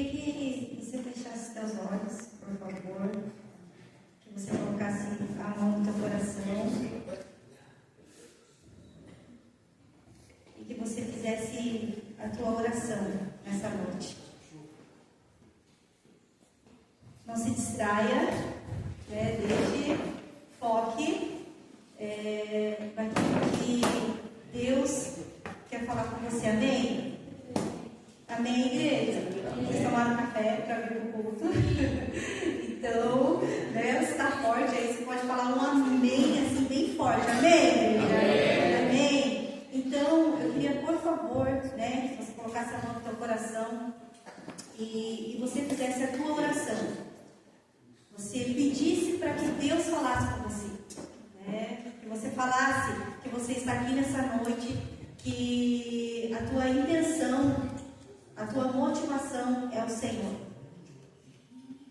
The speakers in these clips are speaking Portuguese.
queria que você fechasse seus olhos, por favor, que você colocasse a mão no teu coração e que você fizesse a tua oração nessa noite. Não se distraia, né? Deixe, foque naquilo que Deus quer falar com você. Amém? Amém, igreja? Vocês tomaram café para vir no culto. Então, né, você está forte aí, você pode falar um amém assim bem forte. Amém? Amém. Amém. Então, eu queria, por favor, né, que você colocasse a mão no teu coração e você fizesse a tua oração. Você pedisse para que Deus falasse com você, né? Que você falasse que você está aqui nessa noite, que a tua intenção, a tua motivação é o Senhor.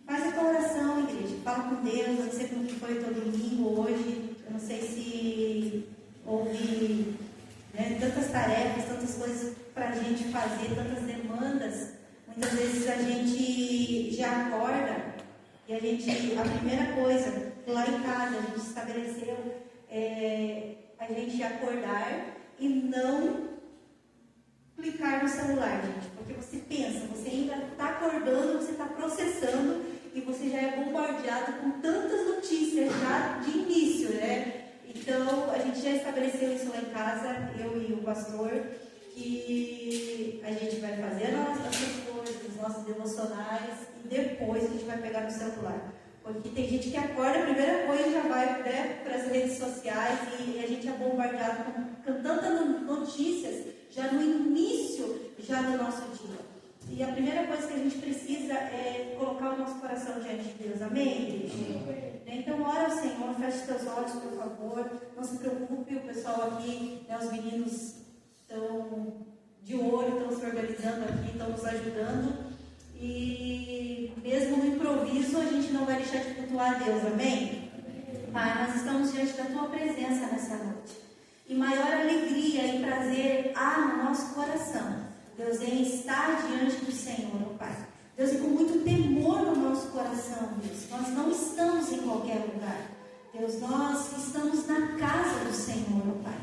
Faz a tua oração, igreja. Fala com Deus. Eu não sei como que foi o teu domingo hoje. Eu não sei se houve, né, tantas tarefas, tantas coisas para a gente fazer, tantas demandas. Muitas vezes a gente já acorda e a primeira coisa, lá em casa, a gente estabeleceu a gente acordar e não clicar no celular, gente. Porque você pensa, você ainda está acordando, você está processando e você já é bombardeado com tantas notícias já de início, né? Então, a gente já estabeleceu isso lá em casa, eu e o pastor, que a gente vai fazer as nossas coisas, os nossos devocionais e depois a gente vai pegar no celular. Porque tem gente que acorda, a primeira coisa já vai, né, para as redes sociais e a gente é bombardeado com tantas notícias já no início já do nosso dia. E a primeira coisa que a gente precisa é colocar o nosso coração diante de Deus. Amém, igreja? Então, ora ao Senhor, feche seus olhos, por favor. Não se preocupe, o pessoal aqui, né, os meninos estão de olho, estão se organizando aqui, estão nos ajudando. E mesmo no improviso, a gente não vai deixar de cultuar a Deus. Amém? Pai, nós estamos diante da Tua presença nessa noite. E maior alegria e prazer há no nosso coração, Deus, em estar diante do Senhor, ó Pai. Deus, e com muito temor no nosso coração, Deus. Nós não estamos em qualquer lugar. Deus, nós estamos na casa do Senhor, ó Pai.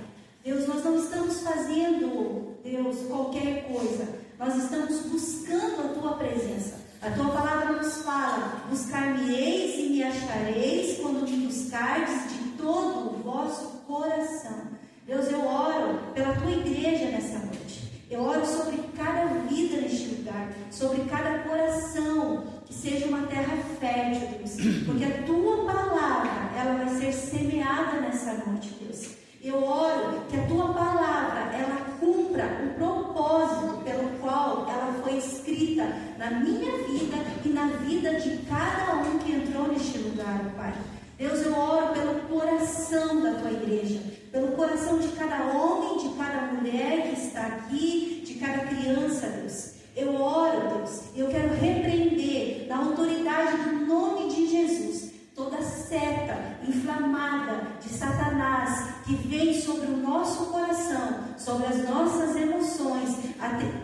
Deus, nós não estamos fazendo, Deus, qualquer coisa. Nós estamos buscando a Tua presença. A Tua palavra nos fala: buscar-me-eis e me achareis quando me buscardes de todo o vosso coração. Deus, eu oro pela Tua igreja nessa noite. Eu oro sobre cada vida neste lugar, sobre cada coração, que seja uma terra fértil, Deus. Porque a Tua palavra, ela vai ser semeada nessa noite, Deus. Eu oro que a Tua palavra, ela cumpra o propósito pelo qual ela foi escrita na minha vida e na vida de cada um que entrou neste lugar, Pai. Deus, eu oro pelo coração da Tua igreja, pelo coração de cada homem, de cada mulher que está aqui, de cada criança, Deus. Eu oro, Deus, eu quero repreender na autoridade do nome de Jesus toda seta inflamada de Satanás que vem sobre o nosso coração, sobre as nossas emoções,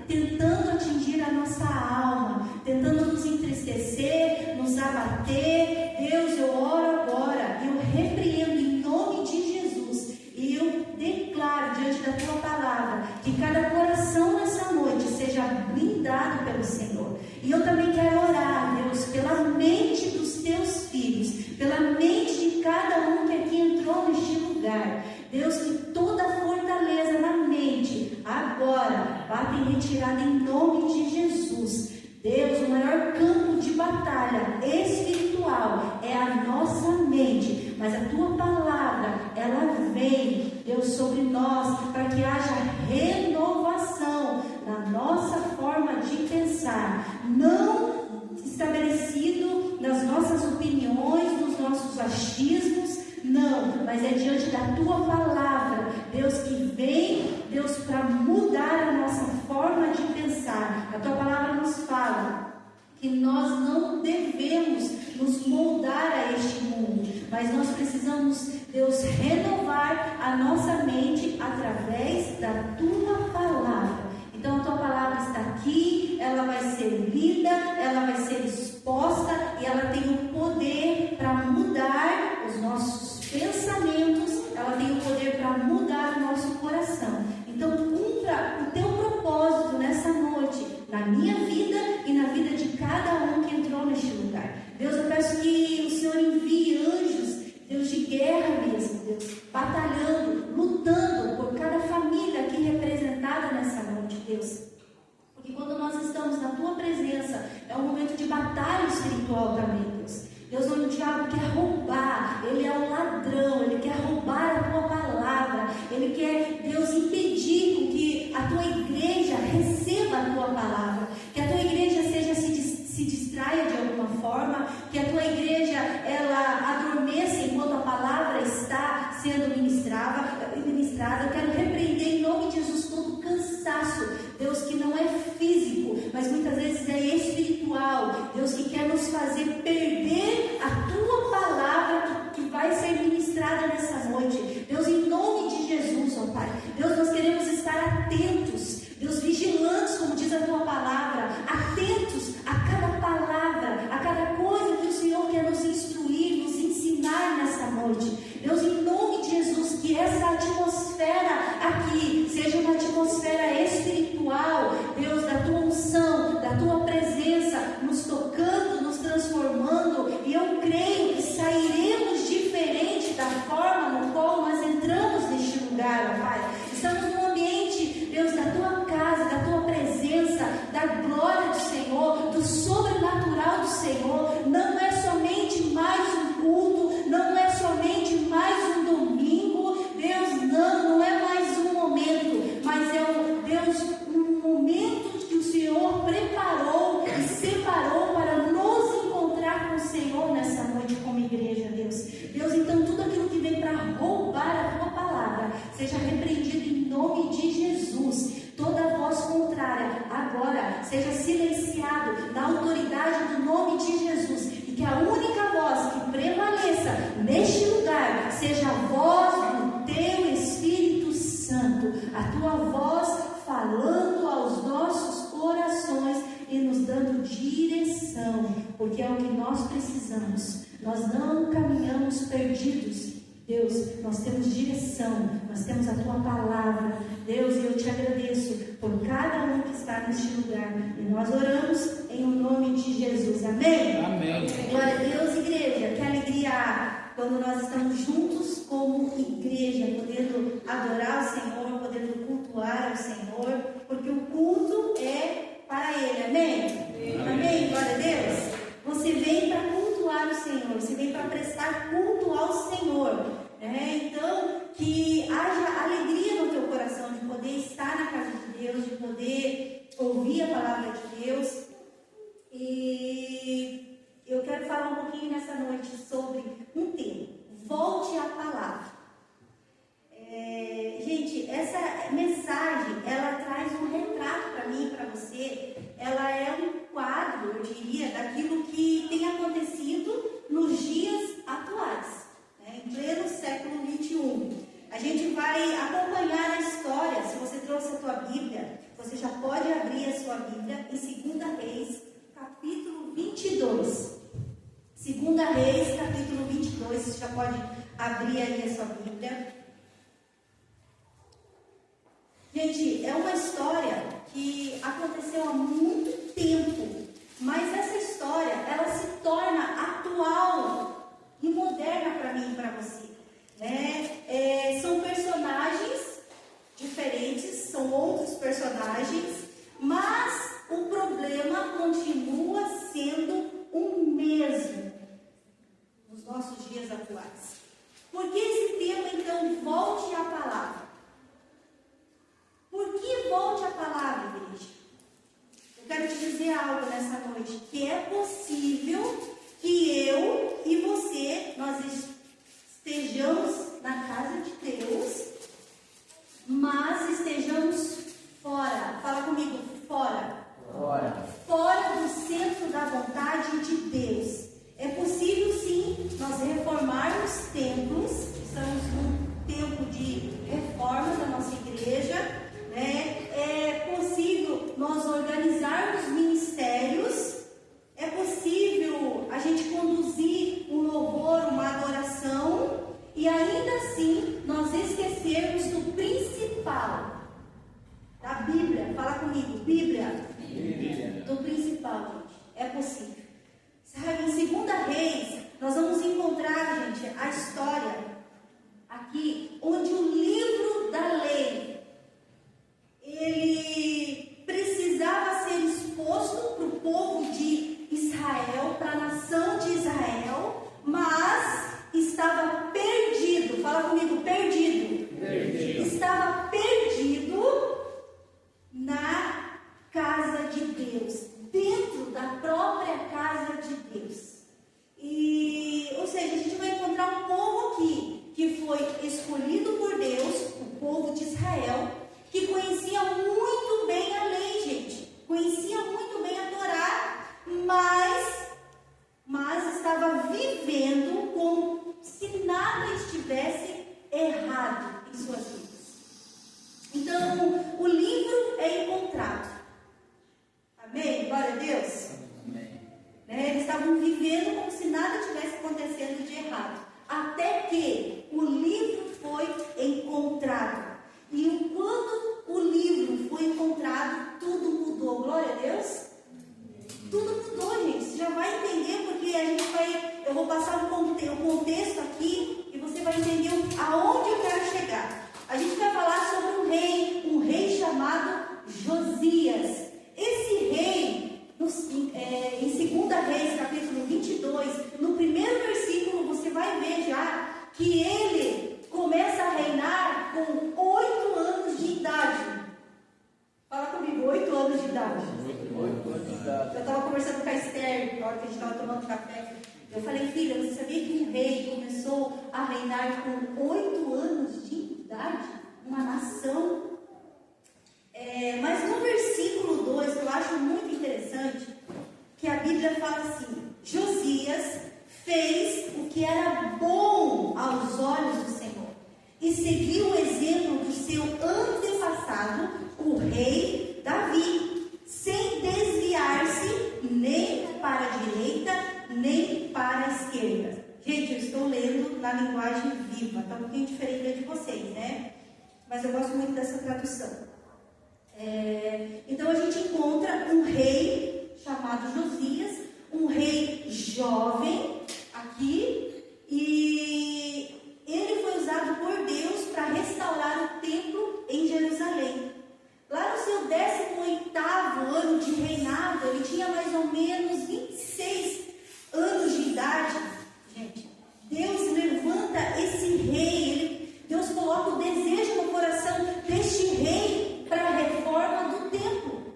tentando atingir a nossa alma, tentando nos entristecer, nos abater. Deus, eu oro agora, eu repreendo em nome de Jesus e eu declaro diante da Tua palavra que cada coração nessa noite seja blindado pelo Senhor. E eu também quero orar, Deus, pela mente dos Teus filhos, pela mente de cada um que aqui entrou neste lugar. Deus, que toda fortaleza na mente agora bata em retirada em nome de Jesus. Deus, o maior campo de batalha espiritual é a nossa mente, mas a Tua palavra, ela vem, Deus, sobre nós, para que haja renovação na nossa forma de pensar, não estabelecido nas nossas opiniões, nos nossos achismos, não, mas é diante da Tua palavra, Deus, que vem, Deus, para mudar a nossa forma de pensar. A Tua palavra nos fala que nós não devemos nos moldar a este mundo, mas nós precisamos, Deus, renovar a nossa mente através da Tua palavra. Então a Tua palavra está aqui, ela vai ser ser lida, ela vai ser exposta e ela tem o poder para mudar os nossos pensamentos, ela tem o poder para mudar o nosso coração. Então, cumpra o teu propósito nessa noite, na minha vida e na vida de cada um que entrou neste lugar. Deus, eu peço que o Senhor envie anjos, Deus, de guerra mesmo, Deus, batalhando, lutando por cada família aqui representada nessa noite, Deus. Porque quando nós estamos na Tua presença, é um momento de batalha espiritual também, Deus. Deus, o diabo quer roubar, ele é um ladrão, ele quer roubar a Tua palavra, ele quer, Deus, impedir com que a Tua igreja receba a Tua palavra, que a Tua igreja se distraia de alguma forma, que a Tua igreja, ela adormeça enquanto a palavra está sendo ministrada. Eu quero repreender em nome de Jesus todo cansaço, Deus, que não é físico, mas muitas vezes é espiritual, Deus, que quer nos fazer perder a Tua palavra que vai ser ministrada nessa noite. Deus, em nome de Jesus, ó Pai, Deus, nós queremos estar atentos, Deus, vigilantes, como diz a Tua palavra, atentos a cada palavra, a cada coisa que o Senhor quer nos instruir, nos ensinar nessa noite. Deus, em nome de Jesus, que essa atmosfera aqui seja uma atmosfera espiritual, Deus, da Tua unção, da Tua presença, nos tocando, nos transformando, e eu creio que sairemos diferente da forma no qual nós entramos neste lugar, ó Pai. Estamos num ambiente, Deus, da Tua casa, da Tua presença, da glória do Senhor, do sobrenatural do Senhor. Não é somente mais um culto, não é somente mais um domingo, Deus, não é mais um momento, mas é um momento que o Senhor preparou e separou para nos encontrar com o Senhor nessa noite como igreja, Deus. Deus, então tudo aquilo que vem para roubar a Tua palavra, seja repreendido em nome de Jesus. Toda voz contrária agora seja silenciado na autoridade do nome de Jesus, e que a única voz que prevaleça neste lugar seja a voz do Teu Espírito Santo, a Tua voz falando aos nossos corações e nos dando direção, porque é o que nós precisamos. Nós não caminhamos perdidos, Deus, nós temos direção, nós temos a Tua palavra, Deus, e eu Te agradeço por cada um que está neste lugar, e nós oramos em nome de Jesus, amém? Amém. Glória a Deus, igreja, que alegria quando nós estamos juntos como igreja, podendo adorar o Senhor, podendo cultuar o Senhor, porque o culto é para Ele, amém? Amém, glória a Deus. Você vem para cultuar o Senhor, você vem para prestar culto ao Senhor, né? Então, que haja alegria no teu coração de poder estar na casa de Deus, de poder ouvir a palavra de Deus. E eu quero falar um pouquinho nessa noite sobre um tema: volte à palavra. Gente, essa mensagem, ela traz um retrato para mim e para você. Ela é um quadro, eu diria, daquilo que tem acontecido nos dias atuais, né, em pleno século XXI. A gente vai acompanhar a história. Se você trouxe a tua Bíblia, você já pode abrir a sua Bíblia em 2 Reis, capítulo 22. 2 Reis, capítulo 22, você já pode abrir aí a sua Bíblia. Gente, é uma história que aconteceu há muito tempo, mas essa história, ela se torna atual e moderna para mim e para você, né? São personagens diferentes, são outros personagens, mas o problema continua sendo o mesmo nos nossos dias atuais. Por que esse tema, então, volte à palavra? Por que volte à palavra, igreja? Eu quero te dizer algo nessa noite, que é possível que eu e você, nós estejamos na casa de Deus, mas estejamos fora. Fala comigo, fora. Fora do centro da vontade de Deus. É possível sim nós reformarmos templos. Estamos num tempo de reforma da nossa igreja, né? É possível nós organizarmos ministérios Fala comigo. Bíblia. Do principal, gente. É possível. Sabe, em 2 Reis, nós vamos encontrar, gente, a história aqui, onde o livro da lei, ele precisava ser exposto para o povo de Israel, para a nação de Israel, mas estava perdido. Fala comigo, perdido. Estava perdido na casa de Deus, dentro da própria casa de Deus. Ou seja, a gente vai encontrar um povo aqui que foi escolhido por Deus, o povo de Israel, que conhecia muito bem a lei, gente, conhecia muito bem a Torá, mas estava vivendo como se nada estivesse errado em suas vidas. Então, o livro é encontrado. Amém? Glória a Deus. Amém. Eles estavam vivendo como se nada estivesse acontecendo de errado. Até que o livro foi encontrado. E quando o livro foi encontrado, tudo mudou. Glória a Deus. Tudo mudou, gente. Você já vai entender, porque eu vou passar o contexto aqui e você vai entender aonde eu quero chegar. A gente vai falar sobre um rei chamado Josias. Esse rei, em 2 Reis, capítulo 22, no primeiro versículo, você vai ver já que ele começa a reinar com 8 anos de idade. Fala comigo, 8 anos de idade. 8 anos de idade. Eu estava conversando com a Esther, na hora que a gente estava tomando café. Eu falei, filha, você sabia que um rei começou a reinar com 8 anos de idade? Uma nação. Mas no versículo 2, eu acho muito interessante, que a Bíblia fala assim: Josias fez o que era bom aos olhos do Senhor e seguiu o exemplo do seu antepassado, o rei Davi, sem desviar-se nem para a direita, nem para a esquerda. Gente, eu estou lendo na linguagem viva, está um pouquinho diferente da de vocês, né? Mas eu gosto muito dessa tradução. Então a gente encontra um rei chamado Josias, um rei jovem aqui, e ele foi usado por Deus para restaurar o templo em Jerusalém. Lá no seu 18º ano de reinado, ele tinha mais ou menos 26 anos de idade. Gente, Deus levanta esse rei, Deus coloca o desejo no coração deste rei para a reforma do templo.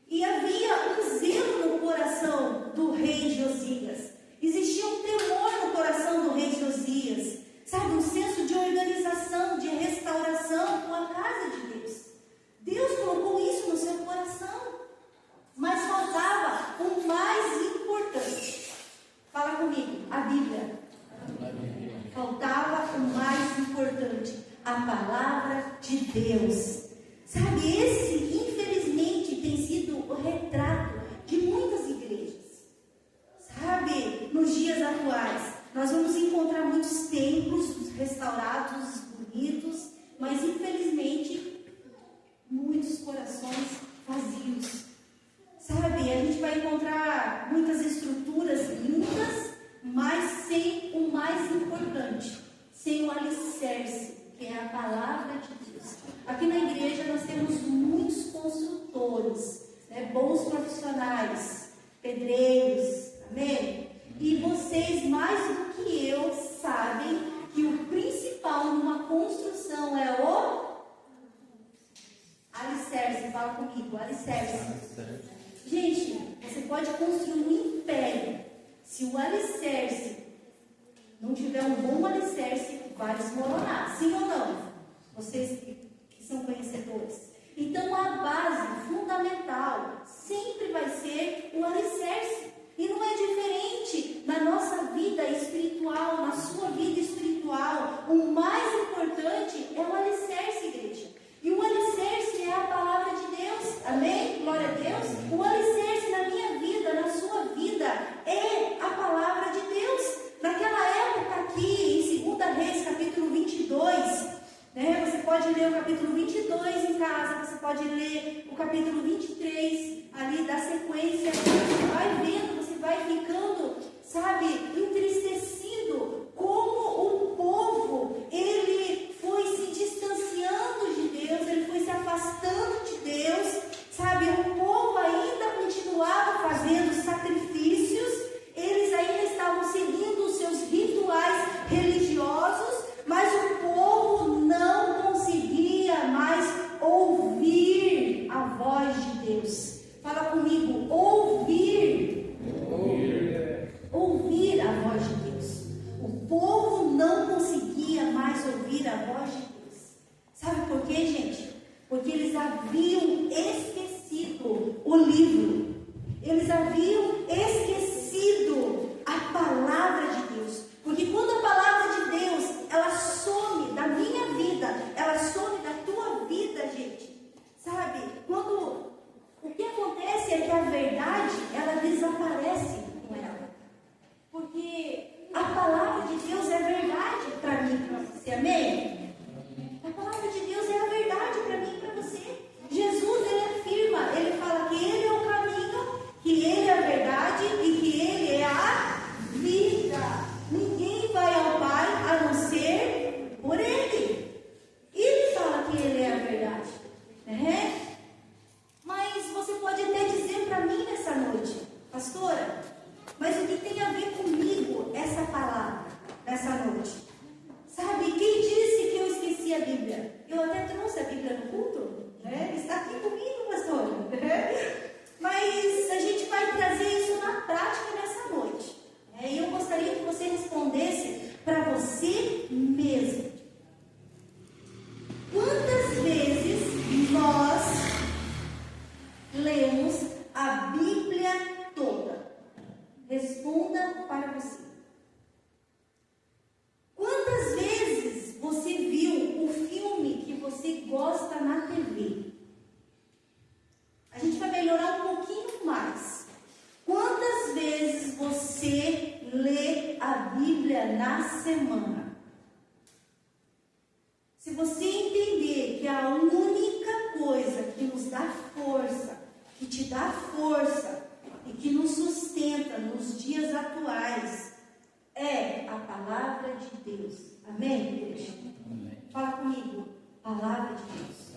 E havia um zelo no coração do rei Josias. Existia um temor no coração do rei Josias. Sabe, um senso de organização, de restauração com a casa de Deus. Deus colocou isso no seu coração. Mas faltava o mais importante. Fala comigo, a Bíblia. Faltava o mais importante, a palavra de Deus. Sabe, esse infelizmente tem sido o retrato de muitas igrejas. Sabe, nos dias atuais, nós vamos encontrar muitos templos restaurados, bonitos, mas infelizmente muitos corações vazios. Sabe, a gente vai encontrar muitas estruturas lindas, mas sem o mais importante, sem o alicerce, que é a palavra de Deus. Aqui na igreja nós temos muitos construtores, bons profissionais, pedreiros, amém? E vocês, mais do que eu, sabem que o principal numa construção é o alicerce. Fala comigo, alicerce. Gente, você pode construir um império. Se o alicerce não tiver um bom alicerce, vai desmoronar. Sim ou não? Vocês que são conhecedores. Então, a base fundamental sempre vai ser o alicerce. E não é diferente na nossa vida espiritual, na sua vida espiritual. O mais importante é o alicerce, igreja. E o alicerce é a palavra de Deus. Amém? Glória a Deus. O alicerce na minha vida, na sua vida, é a palavra de Deus. Naquela época aqui, em 2 Reis, capítulo 22, você pode ler o capítulo 22 em casa, você pode ler ler o capítulo 23, ali da sequência, você vai vendo, você vai ficando, sabe, entristecido, como o povo, ele foi se distanciando de Deus, ele foi se afastando de Deus, sabe, o povo ainda continuava fazendo sacrifícios, eles ainda estavam seguindo os seus rituais religiosos, mas o povo não conseguia mais ouvir a voz de Deus. Fala comigo, ouvir. Ouvir a voz de Deus. O povo não conseguia mais ouvir a voz de Deus. Sabe por quê, gente? Porque eles haviam esquecido o livro. Eles haviam esquecido a palavra de Deus. Porque quando a palavra de Deus, ela some da minha vida, ela some da tua vida, gente. Sabe? Quando o que acontece é que a verdade, ela desaparece com ela. Porque a palavra de Deus é verdade para mim e para você. Amém? A palavra de Deus é a verdade para mim e para você. Jesus, ele afirma, ele fala que ele é o caminho, que ele é a verdade e que ele é a vida. Ninguém vai ao Pai a não ser por ele. Ele fala que ele é a verdade. Mas você pode até dizer para mim nessa noite, pastora, mas o que tem a ver comigo essa palavra nessa noite? Sabe, quem disse que eu esqueci a Bíblia? Eu até trouxe a Bíblia no culto, está aqui comigo, pastora. Mas a gente vai trazer isso na prática nessa noite. E eu gostaria que você respondesse para você mesmo. Quantas vezes nós lemos a Bíblia toda? Responda para você. Quantas vezes você viu o filme que você gosta na TV? A gente vai melhorar um pouquinho mais. Quantas vezes você lê a Bíblia na semana? Se você entender que a única coisa que nos dá força, que te dá força e que nos sustenta nos dias atuais é a palavra de Deus. Amém, igreja? Amém. Fala comigo. Palavra de Deus.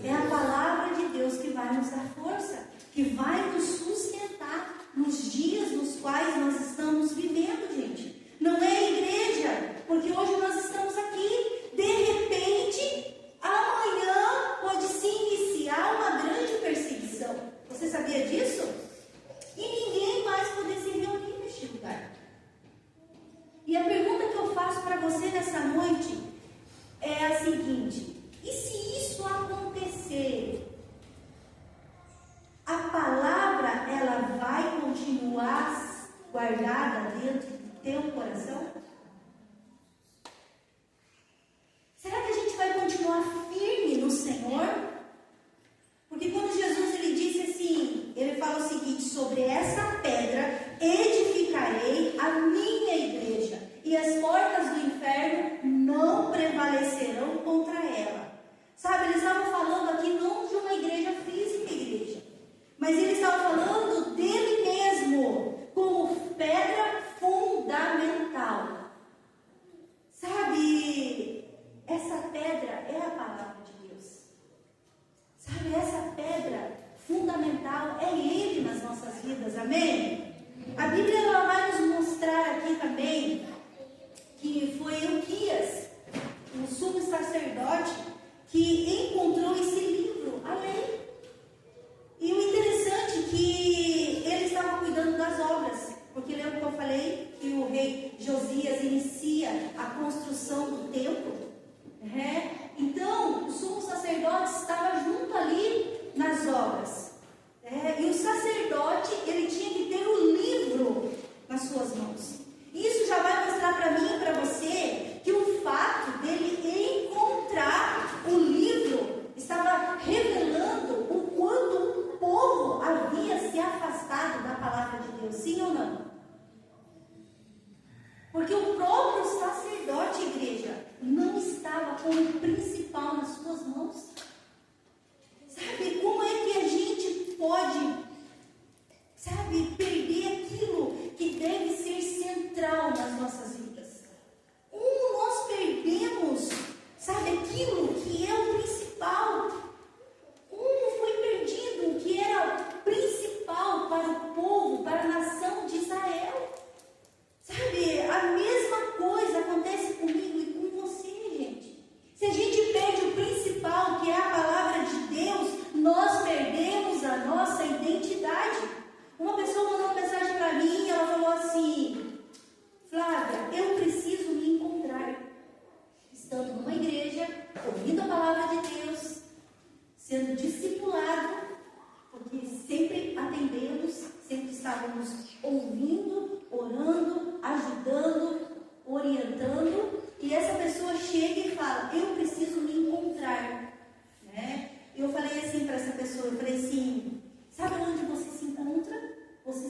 É a palavra de Deus que vai nos dar força, que vai nos sustentar nos dias nos quais nós estamos vivendo, gente. Não é a igreja, porque hoje nós estamos aqui. De repente, amanhã pode se iniciar uma grande perseguição. Você sabia disso? E ninguém mais poder se reunir neste lugar. E a pergunta que eu faço para você nessa noite é a seguinte: e se isso acontecer? A palavra, ela vai continuar guardada dentro do teu coração? Será que a gente vai continuar firme no Senhor? Porque quando Jesus ele disse assim, ele fala o seguinte: sobre essa pedra edificarei a minha igreja, e as portas do inferno não prevalecerão contra ela. Sabe, eles estavam falando aqui não de uma igreja física, igreja, mas eles estavam falando dele mesmo, como pedra fundamental. Sabe, essa pedra é a palavra de Deus. Sabe, essa pedra fundamental é Ele nas nossas vidas, amém? A Bíblia ela vai nos mostrar aqui também que foi Euquias, o sumo sacerdote, que encontrou esse livro, a lei. E o interessante é que ele estava cuidando das obras, porque lembra que eu falei que o rei Josias inicia a construção do templo? Então, o sumo sacerdote estava junto ali nas obras. E o sacerdote, ele tinha que ter o livro nas suas mãos. Isso já vai mostrar para mim e para você que o fato dele encontrar o livro estava revelando o quanto o povo havia se afastado da palavra de Deus, sim ou não? Porque o próprio sacerdote, igreja, não estava com o principal nas suas mãos. Sabe,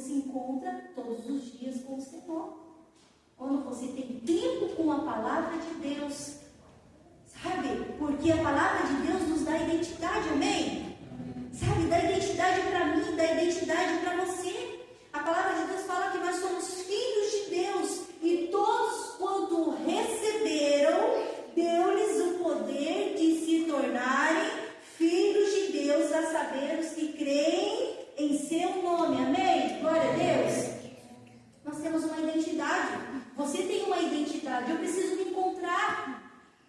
se encontra todos os dias com o Senhor. Quando você tem tempo com a palavra de Deus. Sabe? Porque a palavra de Deus nos dá identidade, amém? Sabe? Dá identidade para mim, dá identidade para você. A palavra de Deus fala que nós somos filhos de Deus. E todos quanto receberam, deu-lhes o poder de se tornarem filhos de Deus, a saber, os que creem em seu nome, amém? Glória a Deus. Nós temos uma identidade. Você tem uma identidade. Eu preciso me encontrar.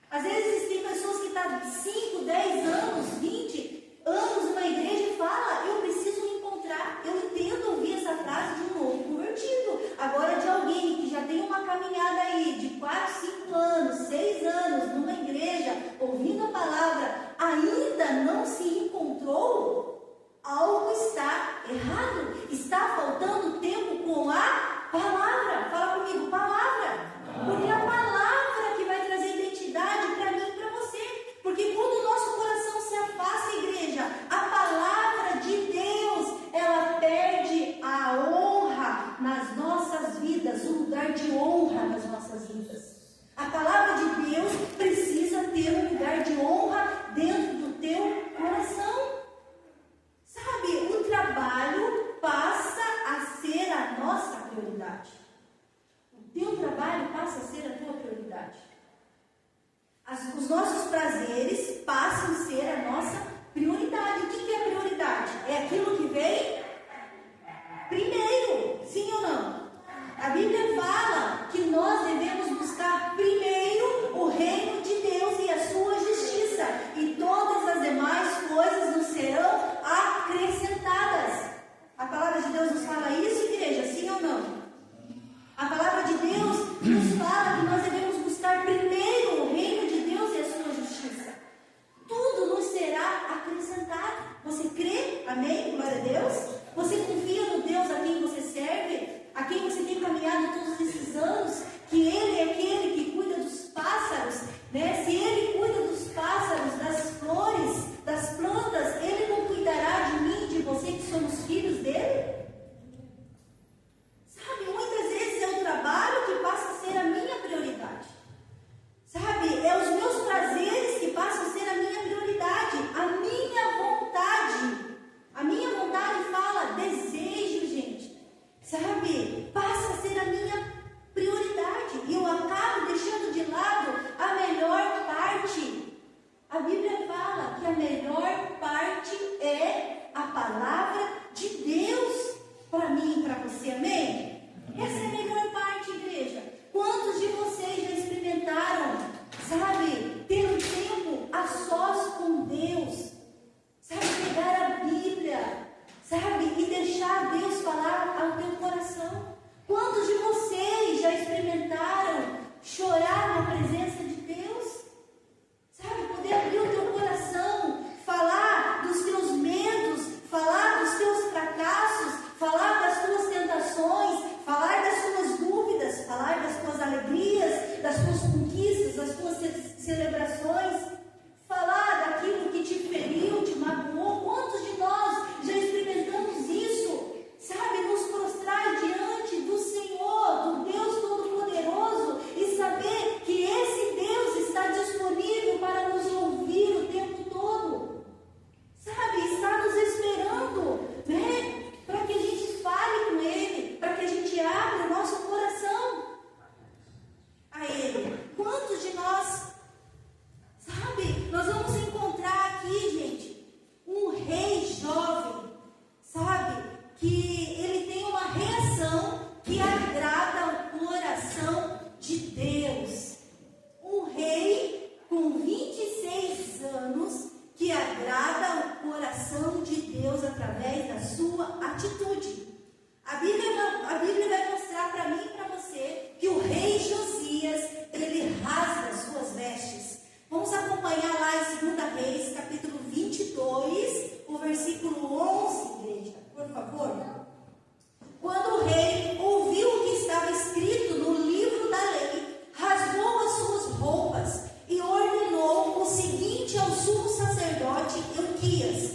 Às vezes tem pessoas que estão 5, 10 anos, 20 anos numa igreja e falam, eu preciso me encontrar. Eu entendo ouvir essa frase de um novo convertido. Agora de alguém que já tem uma caminhada aí de 4, 5 anos, 6 anos numa igreja, ouvindo a palavra, ainda não se encontrou, algo está errado. Está faltando tempo com a palavra. Fala comigo, palavra. Porque a palavra que vai trazer identidade para mim e para você. Porque quando o nosso coração se afasta, igreja, a palavra de Deus, ela perde a honra nas nossas vidas, o lugar de honra nas nossas vidas. A palavra de Deus precisa ter um lugar de honra dentro do teu coração. Sabe, o trabalho passa a ser a nossa prioridade. O teu trabalho passa a ser a tua prioridade. Os nossos prazeres passam a ser a nossa prioridade. O que é prioridade? É aquilo que vem primeiro, sim ou não? A Bíblia fala que nós devemos buscar primeiro o reino de Deus e a sua justiça, e todas as demais coisas nos serão acrescentadas. A palavra de Deus nos fala isso, igreja, sim ou não? A palavra de Deus nos fala que nós devemos buscar primeiro o reino de Deus e a sua justiça. Tudo nos será acrescentado. Você crê? Amém? Glória a Deus. Você confia no Deus a quem você serve? A quem você tem caminhado todos esses anos? Que Ele é aquele que cuida dos pássaros, né? Se Ele cuida dos pássaros, das flores, das plantas, Ele não cuidará de mim, de você, que somos filhos dEle? Sabe, muitas vezes é o trabalho que passa a ser a minha prioridade. Sabe, é os meus prazeres que passam a ser a minha prioridade. A minha vontade. A minha vontade fala desejo, gente. Sabe, passa a ser a minha prioridade. E eu acabo deixando de lado a melhor parte. A Bíblia fala que a melhor parte é a palavra de Deus para mim e para você, amém? Essa é a melhor parte, igreja. Quantos de vocês já experimentaram, sabe, ter um tempo a sós com Deus? Sabe, pegar a Bíblia, sabe, e deixar Deus falar ao teu coração? Quantos de vocês já experimentaram chorar na presença de Deus? Sabe, poder abrir o teu coração, falar dos teus medos, falar dos teus fracassos, falar das tuas tentações, falar das tuas dúvidas, falar das tuas alegrias, das tuas conquistas, das tuas celebrações, falar daquilo que te feriu, te magoou. Quantos de nós já experimentamos isso? Sabe, nos prostrar diante do Senhor, do Deus Todo-Poderoso, e saber que esse Deus está disponível para nos ouvir o tempo todo. Sabe, está nos esperando, né? Para que a gente fale com Ele, para que a gente abra o nosso coração a Ele. Quantos de nós, sabe, nós vamos encontrar aqui, gente, um rei jovem, sabe, que ele tem uma reação que agrada ao coração de Deus. Um rei com 26 anos que agrada ao coração de Deus através da sua atitude. A Bíblia vai mostrar para mim e para você que o rei Josias, ele rasga as suas vestes. Vamos acompanhar lá em 2 Reis, capítulo 22, o versículo 11, igreja, por favor. Quando o rei ouviu o que estava escrito no livro da lei, rasgou as suas roupas e ordenou o seguinte ao sumo sacerdote Hilquias,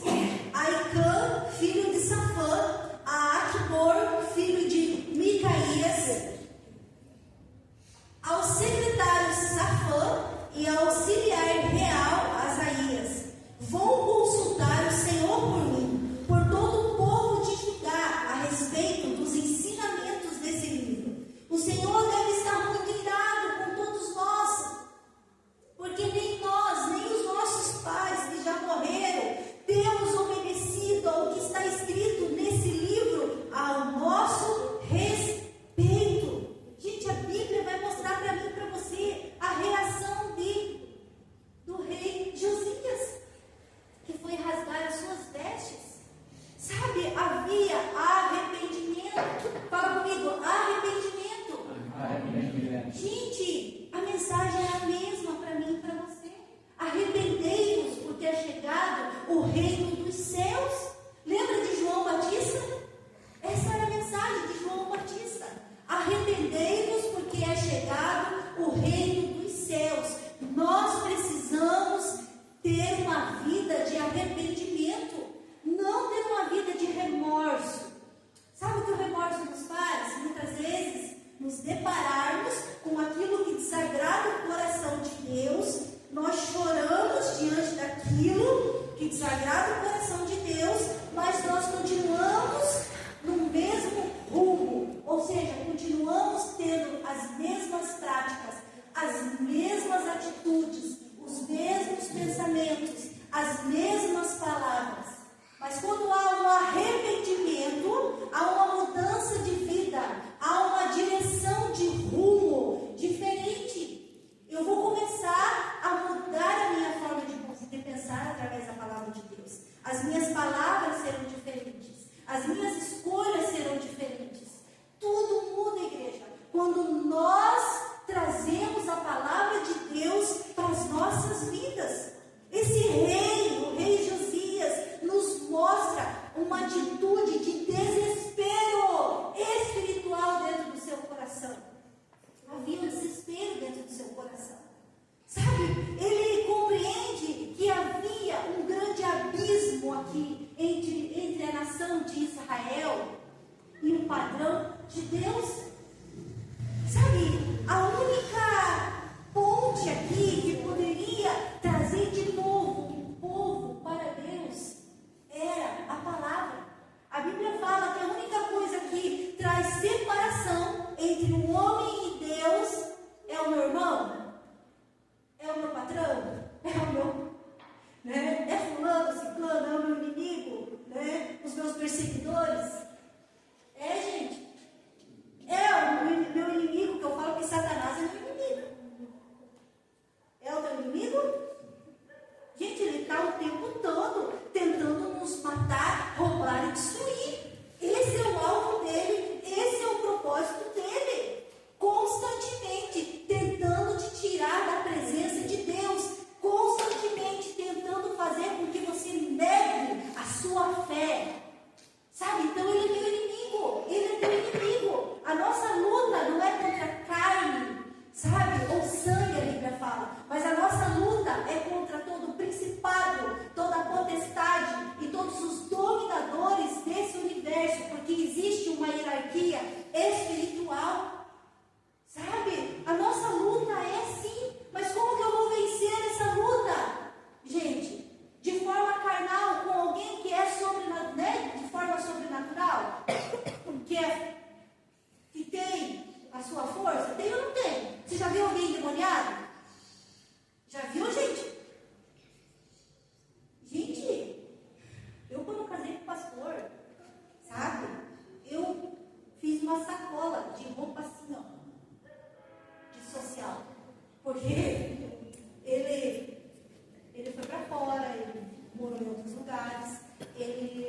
a Aicã, filho de Safã, a Aquibor, uma atitude de desespero espiritual dentro do seu coração. Havia um desespero dentro do seu coração. Sabe, ele compreende que havia um grande abismo aqui entre a nação de Israel e o padrão de Deus. Sabe, a única ponte aqui que poderia trazer de novo o povo para Deus era a palavra. A Bíblia fala que a única coisa que traz separação entre o homem e Deus é o meu irmão, é o meu patrão, é o meu, né? É fulano, ciclano, é o meu inimigo, né? Os meus perseguidores. Gente, é o meu inimigo, que eu falo que Satanás é meu inimigo. É o teu inimigo? Gente, ele está o tempo todo tentando nos matar, roubar e destruir. Esse é o alvo dele, esse é o propósito dele. Constantemente tentando te tirar da presença de Deus, constantemente tentando fazer com que você negue a sua fé. Sabe, então ele é meu inimigo, ele é teu inimigo. A nossa luta não é contra carne, sabe, ou sangue, a Bíblia fala, mas a nossa luta é contra todo o principado, toda a potestade e todos os dominadores desse universo, porque existe uma hierarquia espiritual. Sabe, a nossa luta é assim, mas como que eu vou vencer essa luta? Gente, de forma carnal, com alguém que é de forma sobrenatural, que tem a sua força? Tem ou não tem? Você já viu alguém endemoniado? Já viu, gente? Gente, eu quando casei com o pastor, sabe, eu fiz uma sacola de roupa assim, ó, de social, porque ele foi para fora, ele morou em outros lugares, ele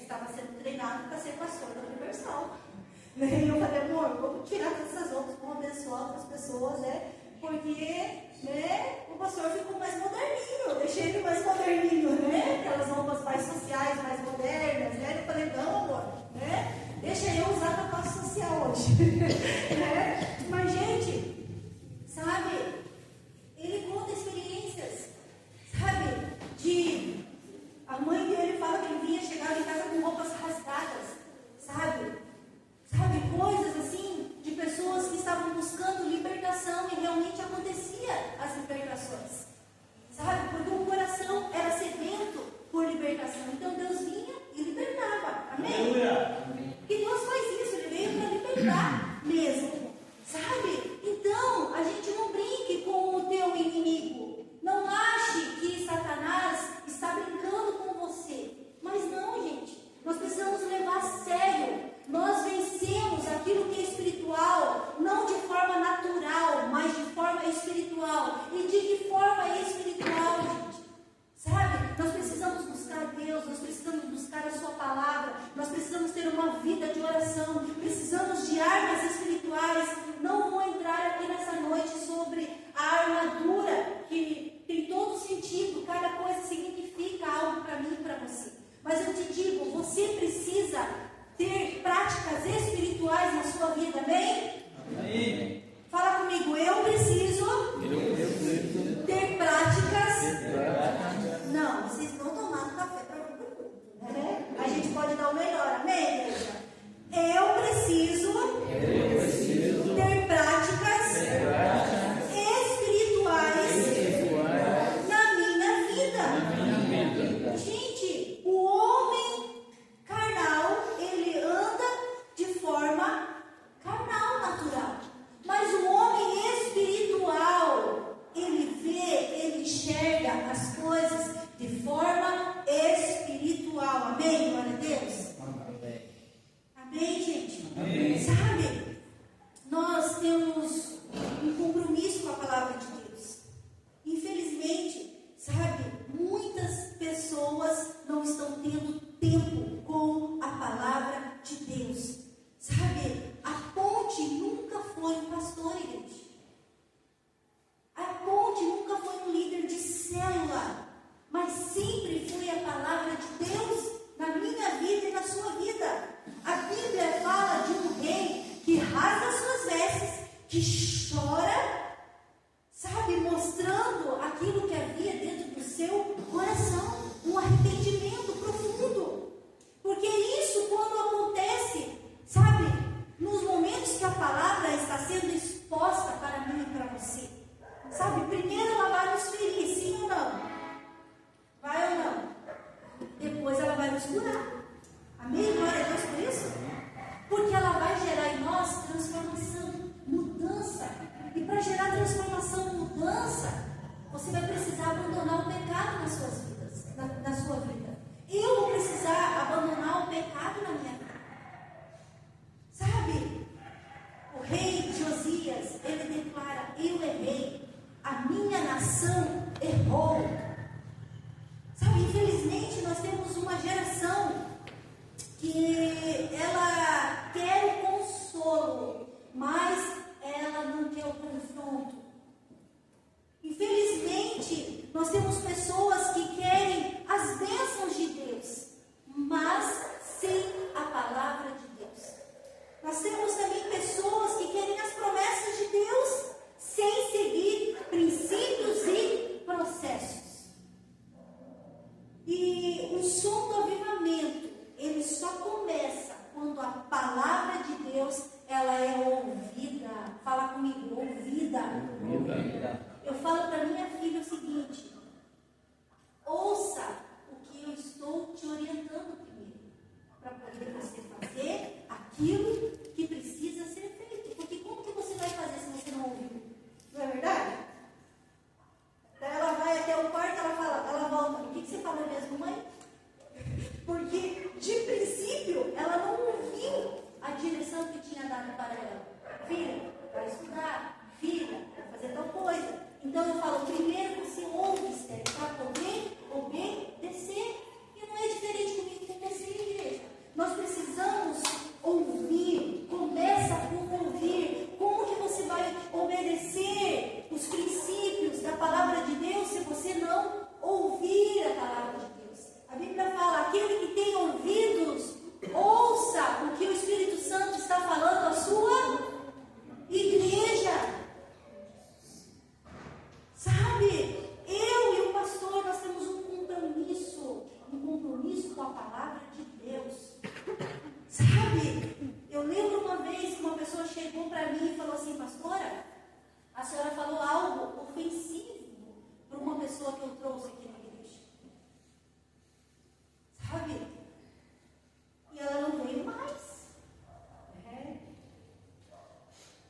estava sendo treinado para ser pastor da Universal. E eu falei, amor, vamos tirar todas essas roupas, vamos abençoar outras pessoas, porque o pastor ficou mais moderninho, eu deixei ele mais moderninho, aquelas roupas mais sociais, mais modernas, eu falei, não, amor, deixa eu usar a classe social hoje. Mas, gente, sabe, ele conta experiências, sabe, a mãe dele fala que ele chegava em casa com roupas rasgadas, sabe, coisas assim, de pessoas que estavam buscando libertação e realmente acontecia as libertações, sabe, porque o coração era sedento por libertação, então Deus vinha e libertava, amém? Que Deus faz isso, ele veio para libertar mesmo, sabe? Então, a gente não brinque com o teu inimigo, não ache que Satanás está brincando com você, mas não, gente, nós precisamos levar a sério. Nós vencemos aquilo que é espiritual, não de forma natural, mas de forma espiritual. E de que forma espiritual, gente? Sabe? Nós precisamos buscar Deus, nós precisamos buscar a sua palavra, nós precisamos ter uma vida de oração, precisamos de armas espirituais. Não vou entrar aqui nessa noite sobre a armadura, que tem todo sentido, cada coisa significa algo para mim e para você. Mas eu te digo, você precisa ter práticas espirituais na sua vida, amém? Amém. Fala comigo, eu preciso ter práticas. Não, vocês não tomaram café para o culto, A gente pode dar o melhor, amém, igreja? Eu preciso ter práticas espirituais na minha vida. Gente, o homem carnal, ele anda de forma carnal, natural. Mas o homem espiritual, ele vê Amém? Glória a Deus por isso. Porque ela vai gerar em nós transformação, mudança. E para gerar transformação, mudança, você vai precisar abandonar o pecado nas suas vidas, na sua vida. Eu vou precisar abandonar o pecado na minha vida. Sabe? O rei Josias, ele declara: eu errei, a minha nação errou. Sabe, infelizmente nós temos uma geração que ela quer o consolo, mas ela não quer o confronto. Infelizmente, nós temos pessoas que querem as bênçãos de Deus, mas sem a palavra de Deus. Nós temos também pessoas que querem as promessas de Deus, sem seguir princípios e processos. E o som do avivamento, ele só começa quando a palavra de Deus, ela é ouvida. Fala comigo, ouvida. Eu falo para minha filha o seguinte: ouça o que eu estou te orientando primeiro, para poder você fazer aquilo que precisa ser feito. Porque como que você vai fazer se você não ouviu? Não é verdade? Então ela vai até o quarto, ela volta: o que você falou mesmo, mãe? Porque de princípio ela não ouviu a direção que tinha dado para ela. Filha, vai estudar. Filha, vai fazer tal coisa. Então eu falo: primeiro você ouve, Esther, para poder obedecer. E não é diferente comigo com você, igreja. Nós precisamos ouvir. Começa por ouvir. Como que você vai obedecer os princípios da palavra de Deus se você não ouvir a palavra de Deus? A Bíblia fala: aquele que tem ouvidos, ouça o que o Espírito Santo está falando à sua igreja. Sabe, eu e o pastor, nós temos um compromisso com a palavra de Deus. Sabe, eu lembro uma vez que uma pessoa chegou para mim e falou assim: pastora, a senhora falou algo ofensivo para uma pessoa que eu trouxe aqui na igreja. Sabe? E ela não veio mais.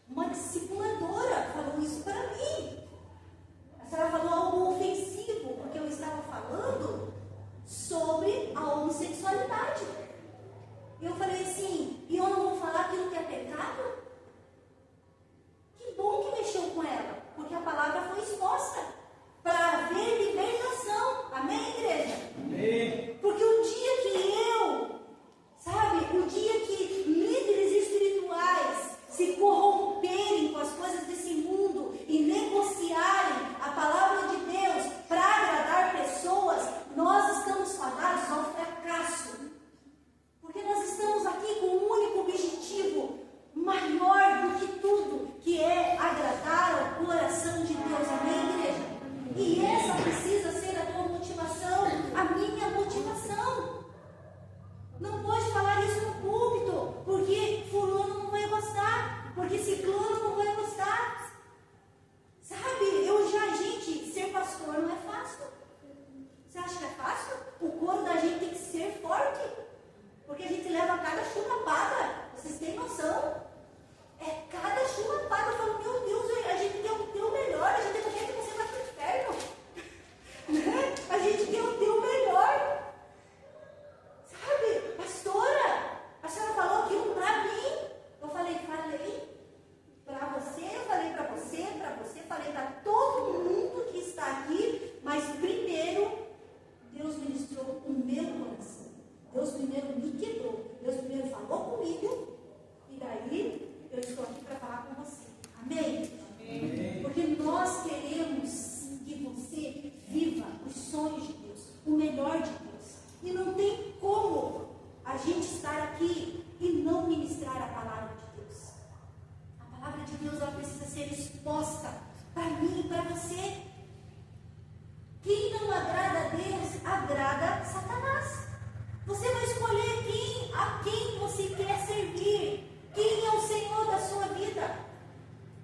Uma discipuladora falou isso para mim. A senhora falou algo ofensivo, porque eu estava falando sobre a homossexualidade. E eu falei assim: e eu não vou falar aquilo que é pecado? Que bom que mexeu com ela, porque a palavra foi exposta para haver libertação. Amém, igreja? Amém. Porque o dia que líderes espirituais se corromperem com as coisas desse mundo e negociarem a palavra de Deus para agradar pessoas, nós estamos fadados ao fracasso. Porque nós estamos aqui com um único objetivo maior do que tudo, que é agradar ao coração de Deus. Amém, igreja? E essa precisa ser a tua motivação, a minha motivação. Não pode falar isso no púlpito, porque fulano não vai gostar, porque ciclano não vai gostar. Sabe, gente, ser pastor não é fácil. Você acha que é fácil? O coro da gente tem que ser forte, porque a gente leva cada chupapada. Vocês têm noção? É cada chupapada. Eu falo: meu Deus, a gente quer o teu melhor, a gente não quer que você vá para o inferno. Né? A gente quer o teu melhor. Sabe, pastora, a senhora falou aquilo para mim. Eu falei para você, eu falei para você, falei para todo mundo que está aqui, mas primeiro Deus ministrou o meu coração. Deus primeiro me quebrou. Deus primeiro falou comigo, e daí eu estou aqui para falar com você. Amém? Amém? Porque nós queremos que você viva os sonhos de Deus, o melhor de Deus. E não tem como a gente estar aqui e não ministrar a palavra de Deus. A palavra de Deus, ela precisa ser exposta para mim e para você. Quem não agrada a Deus, agrada Satanás. Você vai escolher a quem você quer servir. Quem é o Senhor da sua vida?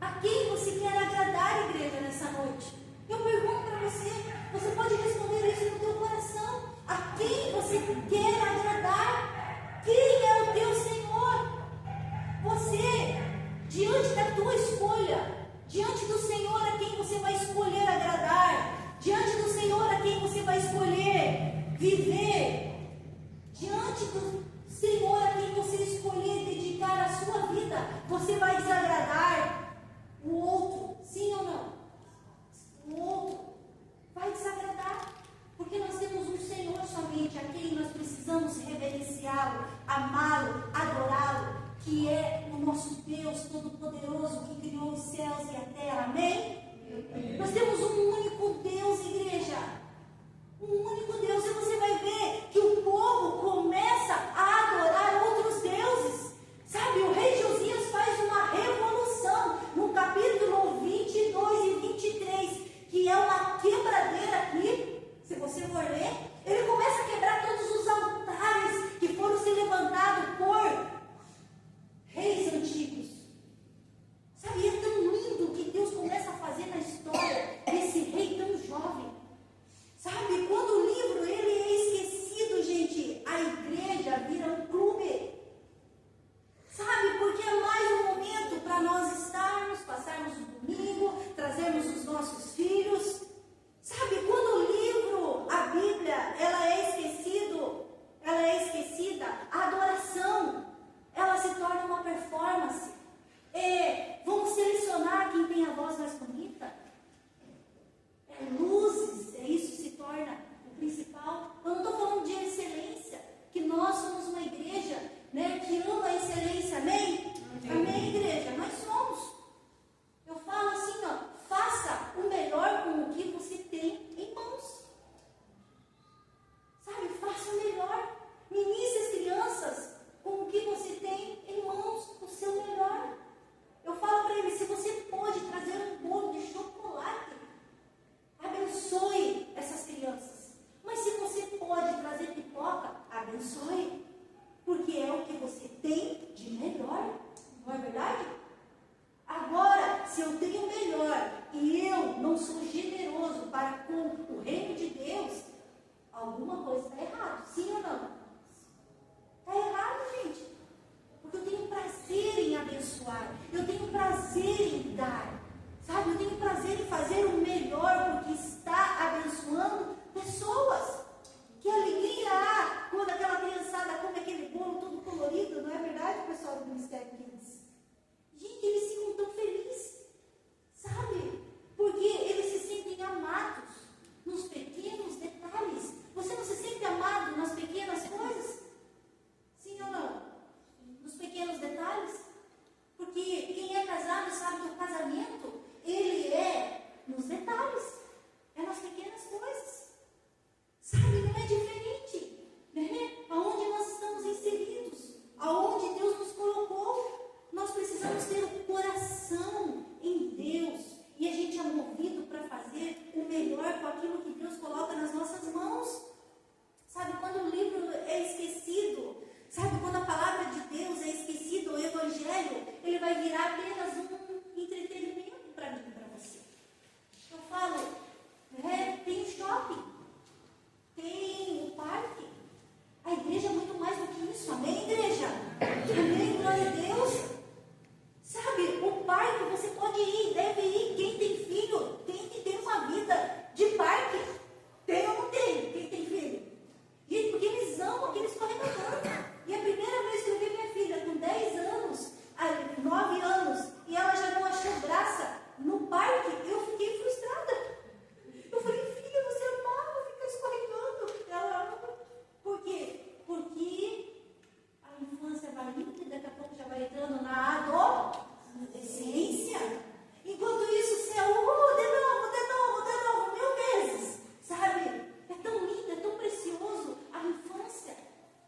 A quem você quer agradar, igreja, nessa noite? Eu pergunto para você pode responder isso no teu coração. A quem você quer agradar? diante do Senhor a quem você escolher dedicar a sua vida, você vai desagradar o outro, sim ou não? O outro vai desagradar, porque nós temos um Senhor somente a quem nós precisamos reverenciá-lo, amá-lo, adorá-lo, que é o nosso Deus Todo-Poderoso, que criou os céus e a terra, amém? Nós temos um único Deus, igreja, um único Deus, e você vai ver que o povo começa a adorar outros deuses, sabe? O rei Josias faz uma revolução no capítulo 22 e 23, que é uma quebradeira aqui, se você for ler, ele começa a quebrar todos os altares que foram se levantados por reis antigos. Sabe, é tão lindo o que Deus começa a fazer na história desse rei tão jovem. Sabe, quando o livro ele é esquecido, gente, a igreja vira um clube. Sabe, porque é mais um momento para nós estarmos, passarmos o domingo, trazermos os nossos filhos. Sabe, quando o livro, a Bíblia, ela é esquecida, a adoração, ela se torna uma performance. Vamos selecionar quem tem a voz mais bonita. Luzes, isso se torna o principal. Eu não estou falando de excelência, que nós somos uma igreja, né, que ama a excelência, amém? Amém, igreja? Nós somos. Eu falo assim, ó, faça o melhor com o que você tem em mãos. Sabe, faça o melhor. Ministre as crianças com o que você tem em mãos, o seu melhor. Eu falo para eles, se você pode trazer um bolo de chocolate, abençoe essas crianças. Mas se você pode trazer pipoca, abençoe. Porque é o que você tem de melhor. Não é verdade? Agora, se eu tenho melhor e eu não sou generoso para com o reino de Deus, alguma coisa está errada. Sim ou não? Está errado, gente. Porque eu tenho prazer em abençoar. Eu tenho prazer em dar. Sabe, eu tenho prazer em fazer o melhor, porque está abençoando pessoas. Que alegria há quando aquela criançada come aquele bolo todo colorido, não é verdade, pessoal do Ministério Kids? Gente, eles ficam tão felizes, sabe? Porque eles se sentem amados nos pequenos detalhes. Você não se sente amado nas pequenas coisas? Sim ou não? Nos pequenos detalhes? Porque quem é casado sabe que o casamento, ele é nos detalhes, é nas pequenas coisas. Sabe, não é diferente, né? Aonde nós estamos inseridos, aonde Deus nos colocou, nós precisamos ter um coração em Deus, e a gente é movido para fazer o melhor com aquilo que Deus coloca nas nossas mãos. Sabe, quando o livro é esquecido, sabe, quando a palavra de Deus é esquecida, o Evangelho, ele vai virar apenas um entretenimento para mim e para você. Eu falo, tem o shopping, tem o parque, a igreja é muito mais do que isso, amém, igreja? Amém, glória a Deus. Sabe, o parque você pode ir, deve ir, quem tem filho tem que ter uma vida de parque, tem ou não tem, quem tem filho? Gente, porque eles amam aqueles escorregador. E a primeira vez que eu vi minha filha com 10 anos, 9 anos, e ela já não achou graça no parque, eu fiquei frustrada. Eu falei, filha, você amava ficar escorregando. Ela ama. Por quê? Porque a infância vai indo e daqui a pouco já vai entrando na adolescência. Enquanto isso, você de novo, 1000 vezes. Sabe? É tão lindo, é tão precioso a infância.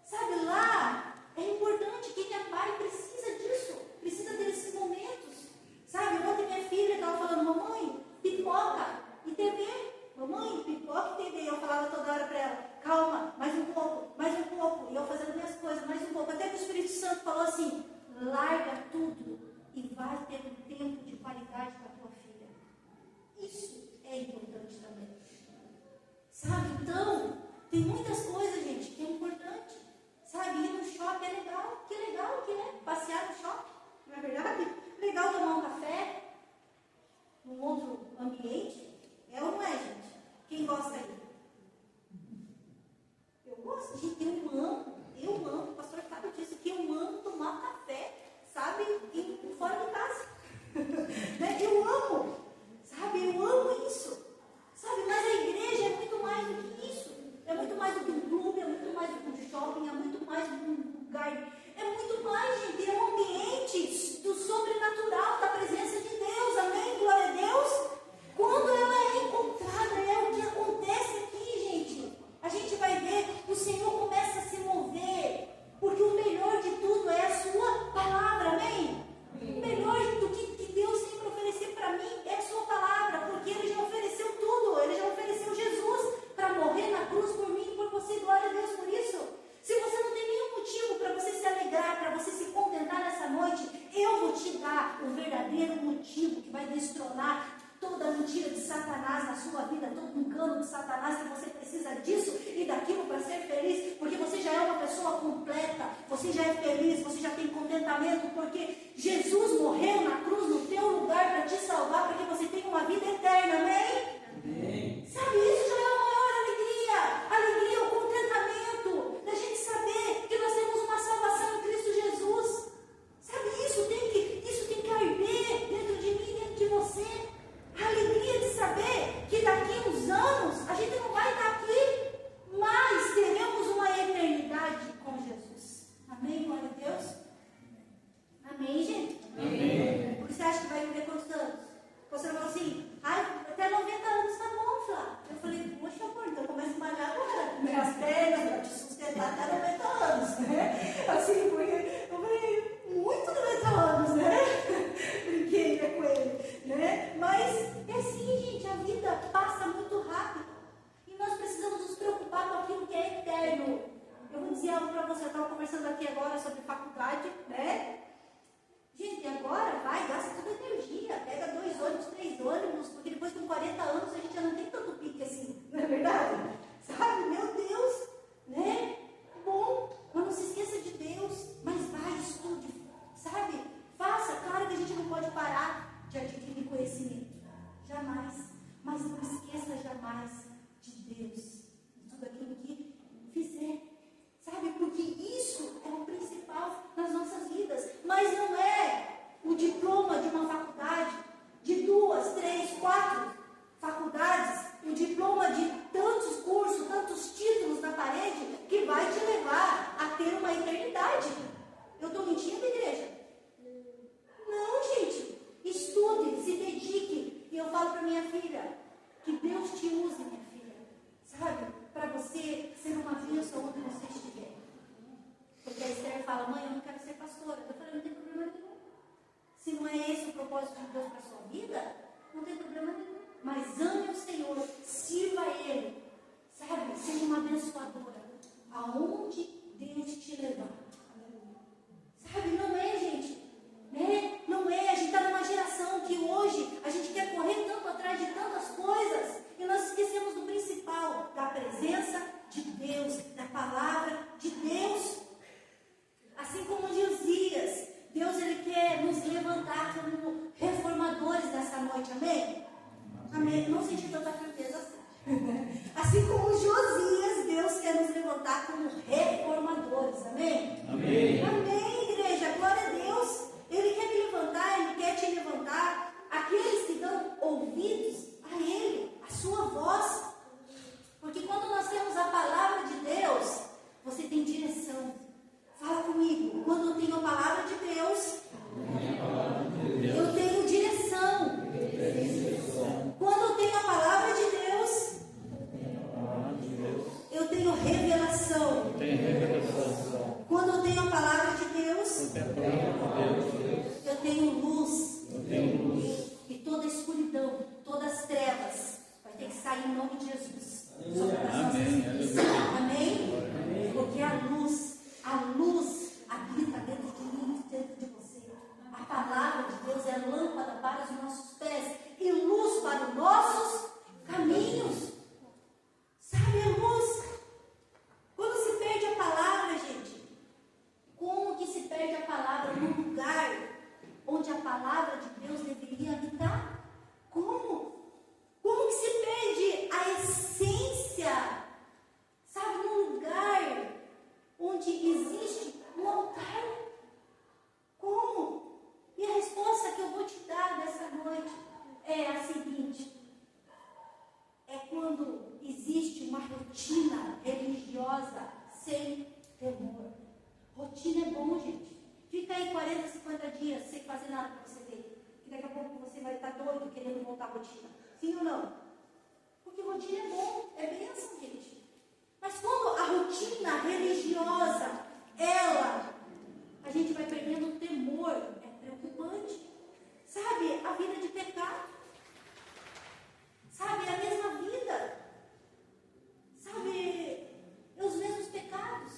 Sabe, lá é importante, quem é pai precisa disso, precisa ter esses momentos. Sabe, ontem minha filha estava falando, mamãe, pipoca e TV. Mamãe, pipoca e TV. Eu falava toda hora para ela, calma, mais um pouco. E eu fazendo minhas coisas, mais um pouco. Até que o Espírito Santo falou assim, larga tudo e vai ter um tempo de qualidade com a tua filha. Isso é importante também. Sabe, então, tem muitas coisas, gente, que é importante. Sabe, ir no shopping é legal. Que legal que é passear no shopping, não é verdade? Legal tomar um café num outro ambiente. É ou não é, gente? Quem gosta aí? Eu gosto, gente, eu amo lugar. É muito mais, gente, é um ambiente do sobrenatural, da presença de Deus, amém? Glória a Deus. Quando ela é encontrada, é o que acontece aqui, gente. A gente vai ver, o Senhor começa a se mover, porque o melhor de tudo é a sua palavra, amém? O melhor do que Deus tem para oferecer para mim é a sua palavra, porque Ele já ofereceu tudo, Ele já ofereceu Jesus para morrer na cruz por mim e por você, glória a Deus por isso. Se você não tem nenhum motivo para você se alegrar, para você se contentar nessa noite, eu vou te dar o verdadeiro motivo que vai destronar toda a mentira de Satanás na sua vida, todo engano de Satanás, que você precisa disso e daquilo para ser feliz, porque você já é uma pessoa completa, você já é feliz, você já tem contentamento, porque Jesus morreu na cruz no teu lugar para te salvar, para que você tenha uma vida eterna, amém? Amém. Sabe, isso já é a maior alegria, o contentamento, da gente saber que nós temos uma salvação em Cristo Jesus. Sabe, isso tem que arder dentro de mim, dentro de você. A alegria de saber que daqui a uns anos a gente não vai estar aqui, mas teremos uma eternidade com Jesus. Amém, glória a Deus? Amém, gente? Amém. Por que você acha que vai viver quantos anos? Você falou assim, até 90 anos tá bom, Flá. Eu falei, poxa, amor, então começa a malhar agora. Minhas pernas para te sustentar até 90 anos, né? Assim, porque eu falei, muito 90 anos, né? Brinquei com ele, né? Mas é assim, gente, a vida passa muito rápido. E nós precisamos nos preocupar com aquilo que é eterno. Eu vou dizer algo para você, eu estava conversando aqui agora sobre faculdade, né? Gente, agora vai, gasta toda a energia, pega 2 ônibus, 3 ônibus, porque depois com 40 anos a gente já não tem tanto pique assim, não é verdade? Sabe, meu Deus, né? Bom, mas não se esqueça de Deus, mas vai, estude, sabe? Faça, claro que a gente não pode parar de adquirir conhecimento, jamais, mas não esqueça jamais de Deus, de tudo aquilo que fizer. Sabe, porque isso é o principal nas nossas vidas. Mas não é o diploma de uma faculdade, de 2, 3, 4 faculdades, o diploma de tantos cursos, tantos títulos na parede, que vai te levar a ter uma eternidade. Eu estou mentindo, igreja? Não, gente. Estude, se dedique. E eu falo para minha filha, que Deus te use, minha filha. Sabe? Para você ser uma bênção onde você estiver. Porque a Esther fala, mãe, eu não quero ser pastora. Eu falei, não tem problema nenhum. Se não é esse o propósito de Deus para a sua vida, não tem problema nenhum. Mas ame o Senhor, sirva a Ele, sabe? Seja uma abençoadora. Aonde Deus te levar. Sabe, não é, gente? Né? Não é, a gente está numa geração que hoje a gente quer correr tanto atrás de tantas coisas e nós esquecemos do principal, da presença de Deus, da palavra de Deus. Assim como Josias, Deus ele quer nos levantar como reformadores nessa noite, amém? Amém? Não senti tanta certeza assim. Assim como Josias, Deus quer nos levantar como reformadores, amém? Amém. Amém, igreja, glória a Deus. Ele quer me levantar, Ele quer te levantar. Aqueles que dão ouvidos a Ele, a sua voz. Porque quando nós temos a palavra de Deus, você tem direção. Fala comigo. Quando eu tenho a palavra de Deus, eu tenho direção. Quando eu tenho a palavra de Deus, eu tenho revelação. Quando eu tenho a palavra de Deus, eu tenho luz. E toda escuridão, todas as trevas, vai ter que sair em nome de Jesus. Amém? Porque a luz habita dentro de mim, dentro de você. A palavra de Deus é lâmpada para os nossos pés e luz para os nossos caminhos. Sabe, a luz. Quando se perde a palavra, gente, como que se perde a palavra num lugar onde a palavra de Deus deveria habitar? Como? Como que se perde a essência? Sabe, num lugar onde existe um altar? Como? E a resposta que eu vou te dar nessa noite é a seguinte: é quando existe uma rotina religiosa sem temor. Rotina é bom, gente. Fica aí 40, 50 dias sem fazer nada para você ver. Que daqui a pouco você vai estar doido querendo voltar à rotina. Sim ou não? Porque rotina é bom, é bênção, gente. Mas quando a rotina religiosa, a gente vai perdendo o temor, é preocupante. Sabe, a vida de pecado. Sabe, é a mesma vida. Sabe, é os mesmos pecados.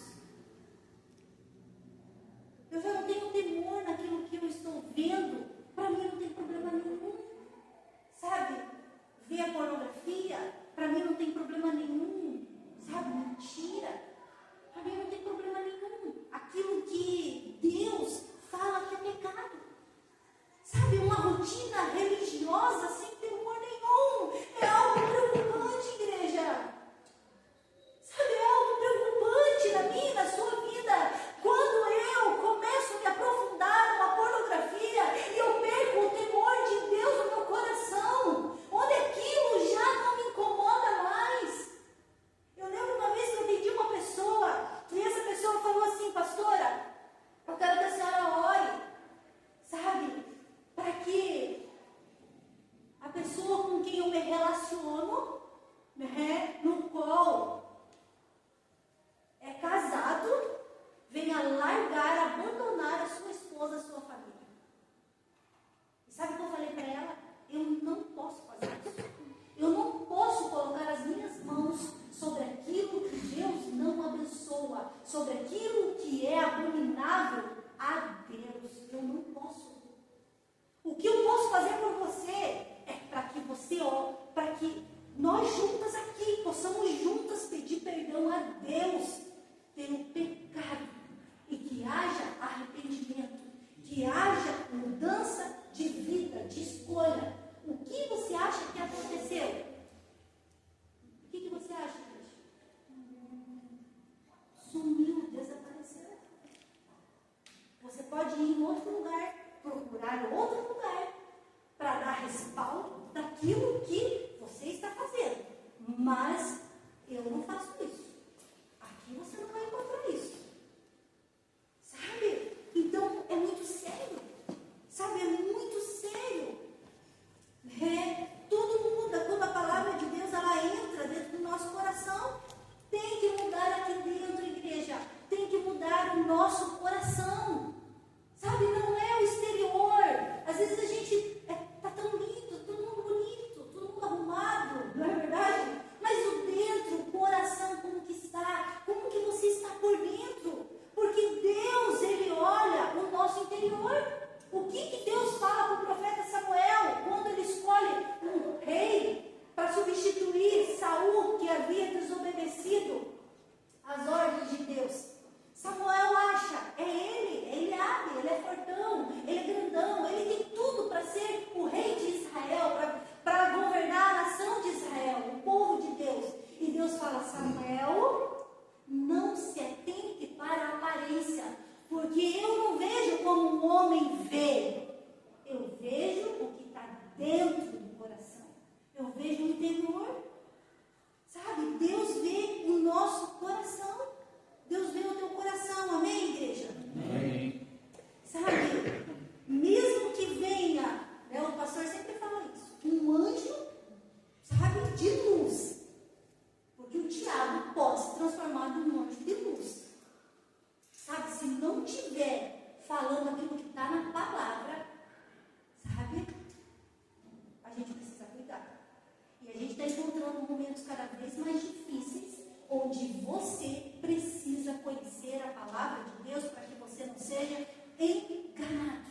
Eu já não tenho temor naquilo que eu estou vendo. Para mim não tem problema nenhum. Sabe, ver a pornografia, para mim não tem problema nenhum. Sabe, mentira, para mim não tem problema nenhum. Aquilo que Deus fala que é pecado. Sabe, uma rotina religiosa sem temor nenhum. É algo preocupante, igreja. Sabe, é algo preocupante na minha e na sua vida. Quando eu começo a me aprofundar numa pornografia e eu perco o temor de Deus no meu coração, onde aquilo já não me incomoda mais. Eu lembro uma vez que eu atendi uma pessoa e essa pessoa falou assim: pastora, eu quero que a senhora ore, sabe, para que a pessoa com quem eu me relaciono, né, no qual é casado, venha largar, abandonar a sua esposa, a sua família. E sabe o que eu falei para ela? Eu não posso fazer isso. Eu não posso colocar as minhas mãos sobre aquilo que Deus não abençoa, sobre aquilo que é abominável a Deus. Eu não posso. O que eu posso fazer por você é para que você, para que nós juntas aqui possamos juntas pedir perdão a Deus pelo pecado e que haja arrependimento, que haja mudança de vida, de escolha. O que você acha que aconteceu? O que você acha, gente? Sumiu, desapareceu. Você pode ir em outro lugar, procurar outro lugar para dar respaldo daquilo que você está fazendo. Mas eu não faço isso. Aqui você não vai encontrar isso. Sabe? Então é muito sério. Sabe? É muito sério. Tudo muda quando a palavra de Deus ela entra dentro do nosso coração. Tem que mudar aqui dentro, igreja. Tem que mudar o nosso coração. Sabe? Não é o exterior. Às vezes a gente está tão lindo, todo mundo bonito, todo mundo arrumado, não é verdade? Mas o dentro, o coração, como que está? Como que você está por dentro? Porque Deus, Ele olha o nosso interior. O que Deus fala para o profeta Samuel quando ele escolhe um rei para substituir Saul, que havia desobedecido às ordens de Deus? Samuel acha, é ele hábil, ele é fortão, ele é grandão, ele tem tudo para ser o rei de Israel, para governar a nação de Israel, o povo de Deus. E Deus fala: Samuel, não se atente para a aparência, porque eu não vejo como um homem vê, eu vejo o que está dentro do coração, eu vejo o interior. Sabe, Deus vê o nosso coração. Deus vê o teu coração, amém, igreja? Amém. Sabe, mesmo que venha, né, o pastor sempre fala isso, um anjo, sabe, de luz. Porque o diabo pode se transformar num anjo de luz. Sabe, se não tiver falando aquilo que está na palavra, sabe, a gente precisa cuidar. E a gente está encontrando momentos cada vez mais difíceis, onde você precisa conhecer a palavra de Deus para que você não seja enganado.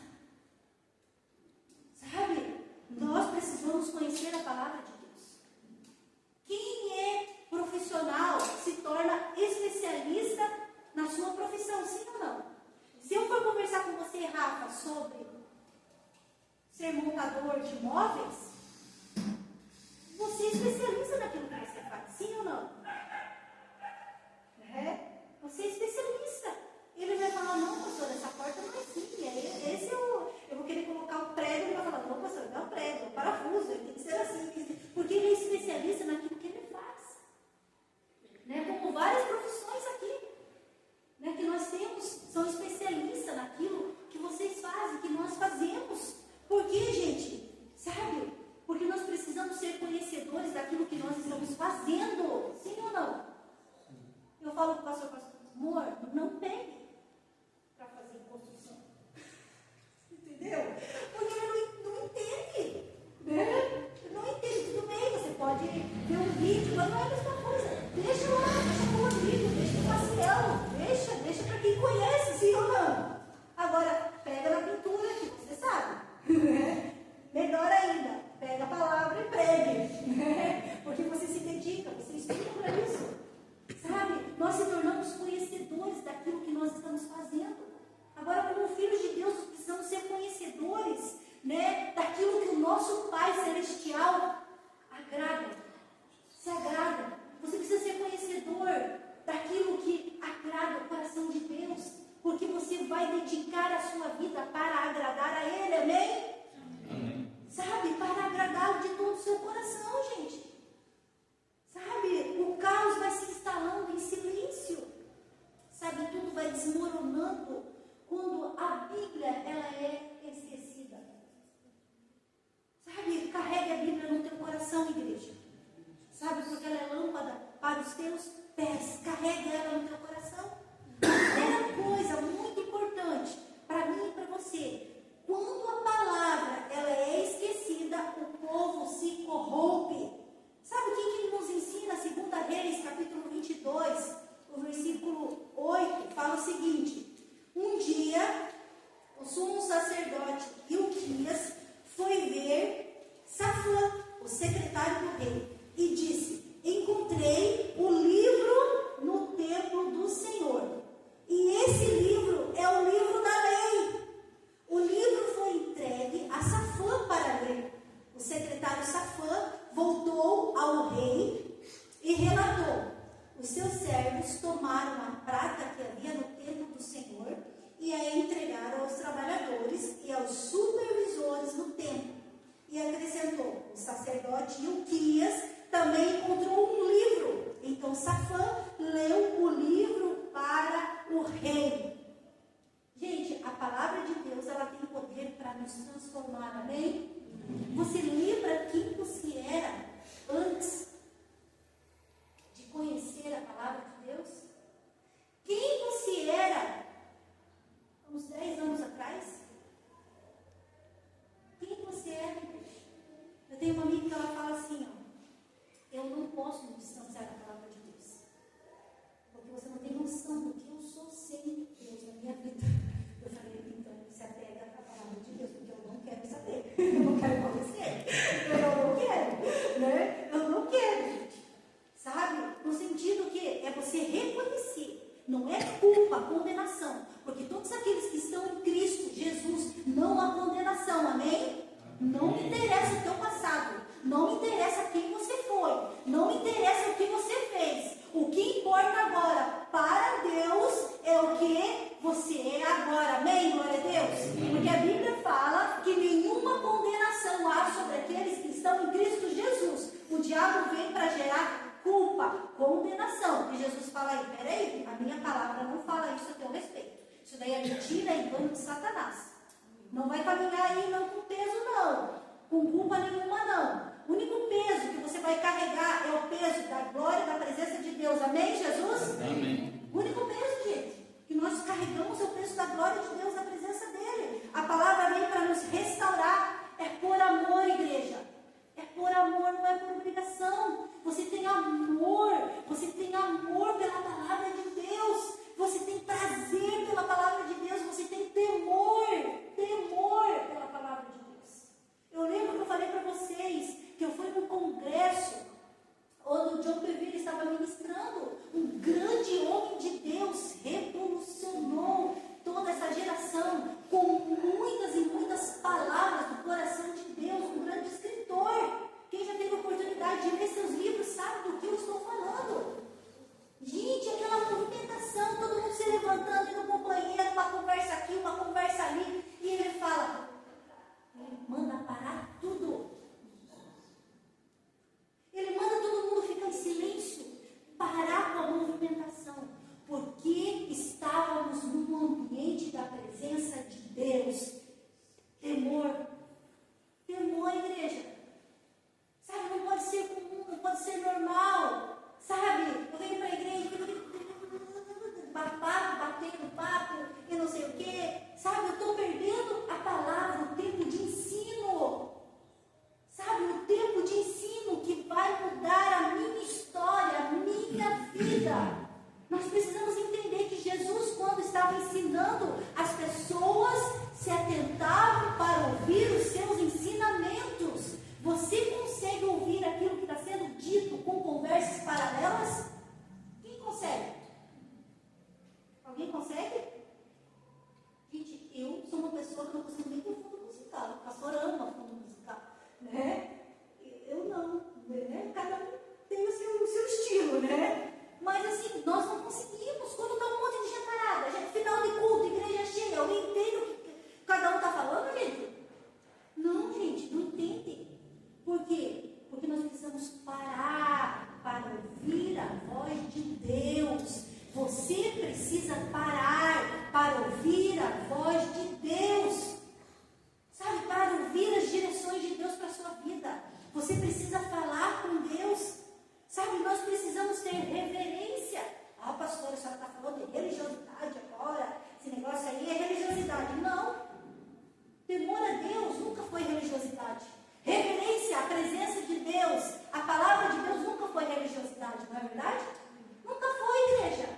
Sabe? Nós precisamos conhecer a palavra de Deus. Quem é profissional se torna especialista na sua profissão, sim ou não? Se eu for conversar com você, Rafa, sobre ser montador de móveis, você é especialista naquilo que você faz, sim ou não? Você é especialista. Ele vai falar: não, pastor, essa porta não é assim. Esse eu vou querer colocar o prego. Ele vai falar: não, pastor, não é o prego, é o parafuso, ele tem que ser assim. Porque ele é especialista naquilo que ele faz. Né? Como várias profissões aqui, né, que nós temos, são que nós fazemos. Por quê, gente? Sabe? Porque nós precisamos ser conhecedores daquilo que nós estamos fazendo. Sim ou não? Eu falo para o pastor, amor, não pegue para fazer construção. Entendeu? Porque ele não entende. Né? Não entende. Tudo bem, você pode ver um vídeo, mas não é a mesma coisa. Deixa lá, deixa com o amigo, deixa com o Marcelo, deixa para quem conhece, sim ou não? Agora, pega na pintura que você sabe. Melhor ainda, pega a palavra e pregue. Porque você se dedica, você estuda para isso. Sabe? Nós se tornamos conhecedores daquilo que nós estamos fazendo. Agora, como filhos de Deus, nós precisamos ser conhecedores, né, daquilo que o nosso Pai Celestial agrada, se agrada. Você precisa ser conhecedor daquilo que agrada o coração de Deus, porque você vai dedicar a sua vida para agradar a Ele, amém? Amém. Sabe? Para agradá-lo de todo o seu coração, gente. Sabe? O caos vai se instalando em silêncio. Sabe? Tudo vai desmoronando quando a Bíblia ela é esquecida. Sabe? Carregue a Bíblia no teu coração, igreja. Sabe? Porque ela é lâmpada para os teus pés. Carregue ela no teu coração. Primeira coisa muito importante para mim e para você. Quando a palavra ela é esquecida, o povo se corrompe. Sabe o que nos ensina? 2 Reis, capítulo 22, o versículo 8, fala o seguinte: um dia, o sumo sacerdote Hilquias foi ver Safã, o secretário do rei, e disse: encontrei o livro no templo do Senhor. E esse livro é o livro da lei. O livro foi entregue a Safã para ler. O secretário Safã voltou ao rei e relatou: os seus servos tomaram a prata que havia no templo do Senhor e a entregaram aos trabalhadores e aos supervisores no templo. E acrescentou: o sacerdote Hilquias também encontrou um livro. Então Safã leu o livro para o rei. Gente, a palavra de Deus ela tem poder para nos transformar, amém? Você lembra quem você era antes de conhecer a palavra de Deus? Quem você era uns 10 anos atrás? Quem você era? Eu tenho uma amiga que ela fala assim, ó: eu não posso me distanciar da palavra de Deus, porque você não tem noção do que eu sou sem Deus na minha vida. Eu falei: então se apega à palavra de Deus, porque eu não quero saber, eu não quero conhecer, eu não quero, né? Eu não quero, gente. Sabe? No sentido que é você reconhecer, não é culpa, condenação, porque todos aqueles que estão em Cristo Jesus, não há condenação, amém? Não me interessa o teu passado, não me interessa quem você foi, não me interessa o que você fez. O que importa agora para Deus é o que você é agora, amém? Glória a Deus. Porque a Bíblia fala que nenhuma condenação há sobre aqueles que estão em Cristo Jesus. O diabo vem para gerar culpa, condenação. E Jesus fala aí: peraí, a minha palavra não fala isso a teu respeito. Isso daí é mentira, é engano de Satanás. Não vai caminhar aí não com peso não, com culpa nenhuma não. O único peso que você vai carregar é o peso da glória e da presença de Deus, amém, Jesus? Amém. O único peso, gente, que nós carregamos é o peso da glória de Deus, da presença dele. A palavra vem para nos restaurar, é por amor, igreja. É por amor, não é por obrigação. Você tem amor pela palavra de Deus. Você tem prazer pela palavra de Deus. Você tem temor pela palavra de Deus. Eu lembro que eu falei para vocês que eu fui num congresso onde o John Bevere estava ministrando. Um grande homem de Deus revolucionou Temor a Deus nunca foi religiosidade. Reverência à presença de Deus, a palavra de Deus nunca foi religiosidade, não é verdade? Nunca foi, igreja.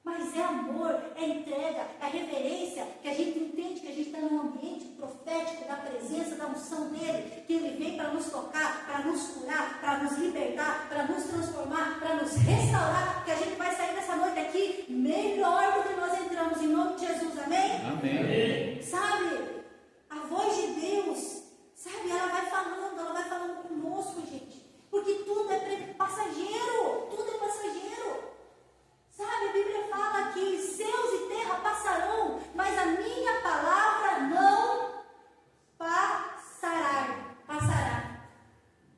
Mas é amor, é entrega, é reverência, que a gente entende que a gente está num ambiente profético da presença, da unção dele, que ele vem para nos tocar, para nos curar, para nos libertar, para nos transformar, para nos restaurar, que a gente vai sair dessa noite aqui melhor do que nós entramos, em nome de Jesus, amém? Amém. Sabe, a voz de Deus, sabe, ela vai falando conosco, gente, porque tudo é passageiro, tudo é passageiro. Sabe, a Bíblia fala que céus e terra passarão, mas a minha palavra não passará.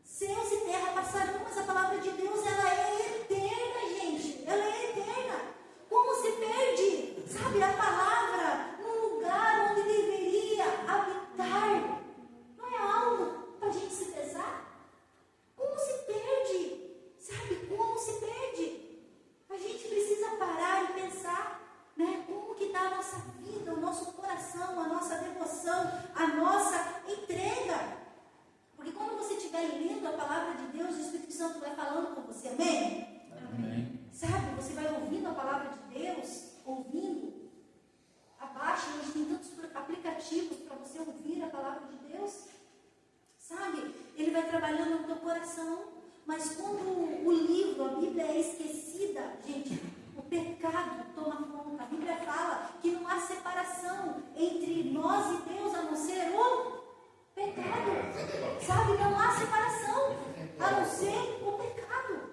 Céus e terra passarão, mas a palavra de Deus, ela é eterna, gente. Ela é eterna. Como se perde, sabe, a palavra num lugar onde deveria habitar? Não é algo para a gente se pesar? Como se perde? Sabe, como se perde? A gente precisa parar e pensar, né, como que está a nossa vida, o nosso coração, a nossa devoção, a nossa entrega. Porque quando você estiver lendo a palavra de Deus, o Espírito Santo vai falando com você, amém? Amém. Sabe, você vai ouvindo a palavra de Deus, ouvindo. Abaixo, hoje tem tantos aplicativos para você ouvir a palavra de Deus. Sabe, ele vai trabalhando no teu coração. Mas quando o livro, a Bíblia é esquecida, gente, o pecado toma conta. A Bíblia fala que não há separação entre nós e Deus, a não ser o pecado. Sabe, não há separação, a não ser o pecado.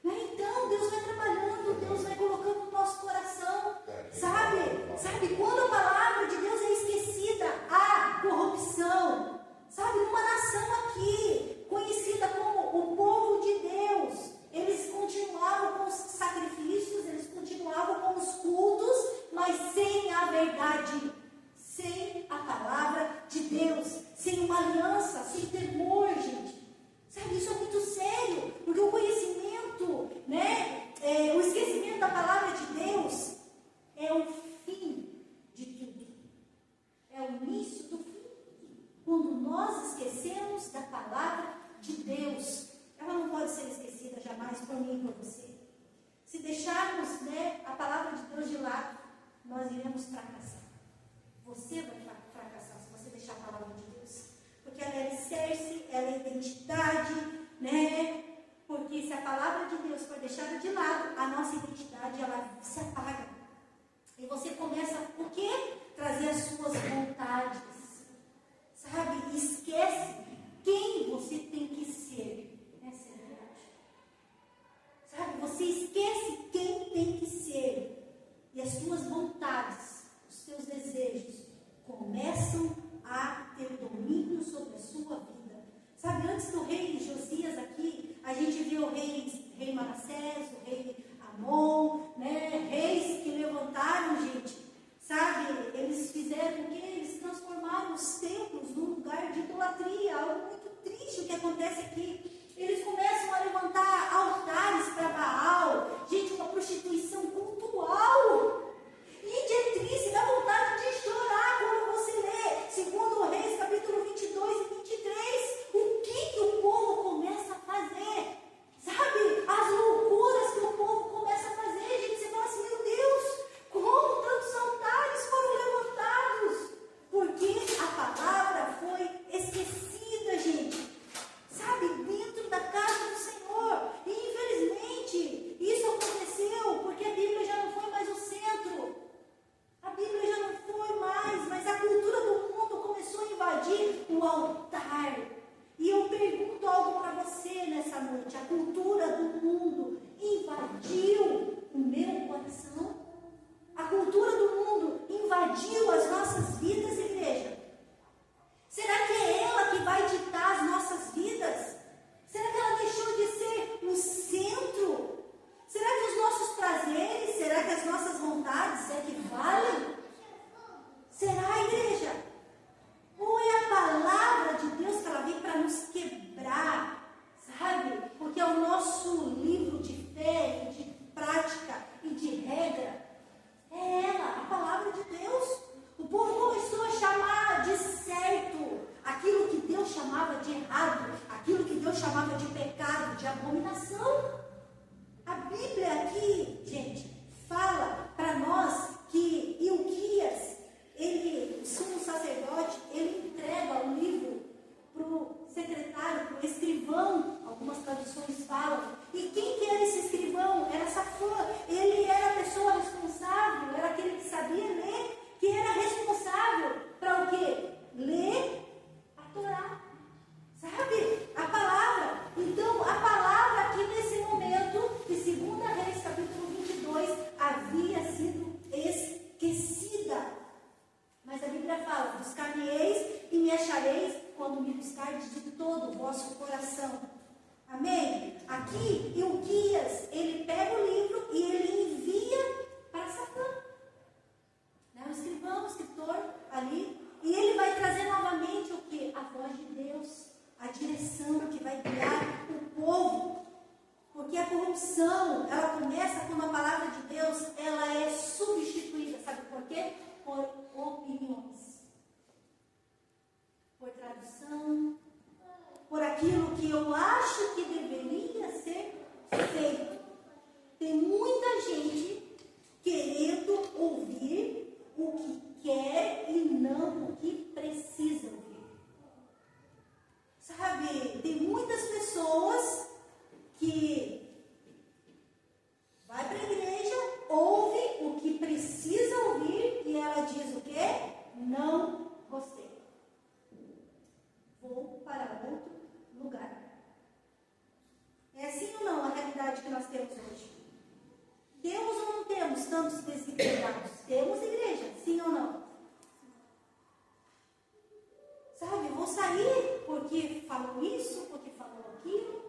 Então, Deus vai trabalhando, Deus vai colocando no nosso coração. Sabe, quando a palavra de Deus é esquecida, há corrupção. Sabe, numa nação aqui, conhecida como o povo de Deus, eles continuavam com os sacrifícios, eles continuavam com os cultos, mas sem a verdade, sem a palavra de Deus, sem uma aliança, sem temor, gente. Sabe, isso é muito sério, porque o conhecimento, né, o esquecimento da palavra de Deus é o fim de tudo, é o início do fim. Quando nós esquecemos da palavra de Deus, ela não pode ser esquecida jamais por mim e por você. Se deixarmos, né, a palavra de Deus de lado, nós iremos fracassar. Você vai fracassar se você deixar a palavra de Deus. Porque ela é alicerce, ela é identidade, né? Porque se a palavra de Deus for deixada de lado, a nossa identidade, ela se apaga. E você começa, o quê? Trazer as suas vontades. Sabe? Esquece quem você tem que ser. Essa é a verdade. Sabe? Você esquece quem tem que ser. E as suas vontades, os seus desejos, começam a ter domínio sobre a sua vida. Sabe? Antes do rei Josias aqui, a gente viu o rei Manassés, o rei Amon, né? Reis que levantaram, gente. Sabe, eles fizeram o quê? Eles transformaram os templos num lugar de idolatria, algo muito triste o que acontece aqui. Eles começam a levantar altares para Baal, gente, uma prostituição cultural. Gente, é triste, dá vontade de chorar quando você lê, segundo Reis, capítulo 22 e 23, o que o povo começa a fazer. Sabe, as loucuras que o povo começa a fazer, gente, você fala assim, meu Deus, como tantos altares foram levantados? Porque a palavra foi esquecida, gente. Sabe, dentro da casa do Senhor. E infelizmente, isso aconteceu porque a Bíblia já não foi mais o centro. A Bíblia já não foi mais, mas a cultura do mundo começou a invadir o altar. E eu pergunto algo para você nessa noite. A cultura do mundo invadiu o meu coração? A cultura do mundo invadiu as nossas vidas, igreja? Será que é ela que vai ditar as nossas vidas? Será que ela deixou de ser o centro? Será que os nossos prazeres, será que as nossas vontades é que valem? Será, igreja? Ou é a palavra de Deus que ela vem para nos quebrar, sabe? Porque é o nosso livro de fé, de prática e de regra. É ela, a palavra de Deus. O Bíblia fala: buscar-me-eis e me achareis quando me buscardes de todo o vosso coração. Amém? Aqui, Ilquias, ele pega o livro e ele envia para Safã, né? O escrivão, o escritor ali, e ele vai trazer novamente o que? A voz de Deus, a direção que vai guiar o povo. Porque a corrupção, ela começa quando a palavra de Deus, ela é substituída, sabe por quê? Por opiniões, por tradução, por aquilo que eu acho que deveria ser feito. Tem muita gente querendo ouvir o que quer e não o que precisa ouvir. Sabe, tem muitas pessoas que vai para a igreja, ouve o que precisa ouvir e ela diz o quê? Não gostei. Vou para outro lugar. É assim ou não a realidade que nós temos hoje? Temos ou não temos tantos desempregados? Temos igreja, sim ou não? Sabe, vou sair porque falou isso, porque falou aquilo.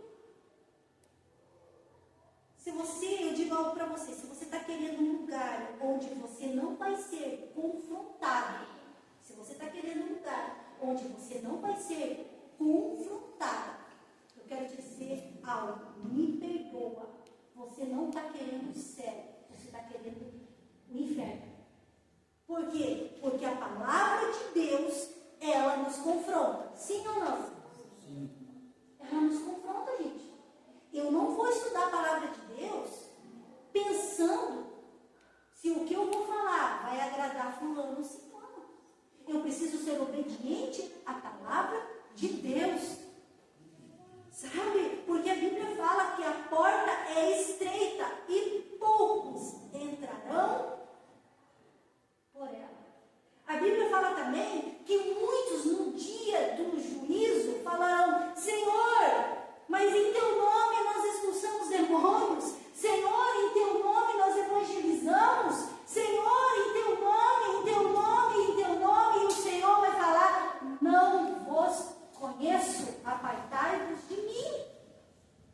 Se você, eu digo algo para você, se você está querendo um lugar onde você não vai ser confrontado, se você está querendo um lugar onde você não vai ser confrontado, eu quero te dizer algo, me perdoa, você não está querendo o céu, você está querendo o inferno. Por quê? Porque a palavra de Deus, ela nos confronta, sim ou não? Sim. Ela nos confronta, gente. Eu não vou estudar a palavra de Deus pensando se o que eu vou falar vai agradar fulano ou ciclano. Eu preciso ser obediente à palavra de Deus. Sabe? Porque a Bíblia fala que a porta é estreita e poucos entrarão por ela. A Bíblia fala também que muitos no dia do juízo falarão: Senhor, mas em teu nome nós expulsamos demônios. Senhor, em teu nome nós evangelizamos. Senhor, em teu nome, em teu nome, em teu nome. E o Senhor vai falar: não vos conheço, apartai-vos de mim.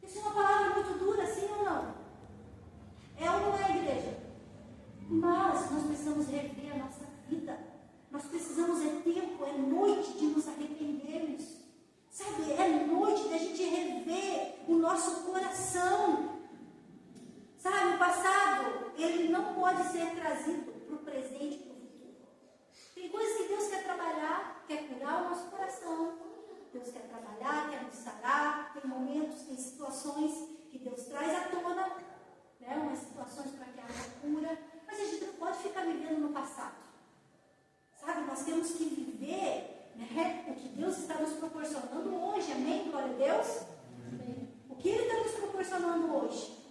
Isso é uma palavra muito dura, sim ou não? É ou não é, igreja? Mas nós precisamos rever a nossa vida. Nós precisamos, é tempo, é noite de nos arrependermos. Sabe, é noite da gente rever o nosso coração. Sabe, o passado, ele não pode ser trazido para o presente e para o futuro. Tem coisas que Deus quer trabalhar, quer curar o nosso coração. Deus quer trabalhar, quer nos sarar. Tem momentos, tem situações que Deus traz à tona, né, umas situações para que haja cura. Mas a gente não pode ficar vivendo no passado. Sabe, nós temos que viver, né, o que Deus está nos proporcionando hoje. Amém? Glória a Deus. Amém. O que Ele está nos proporcionando hoje?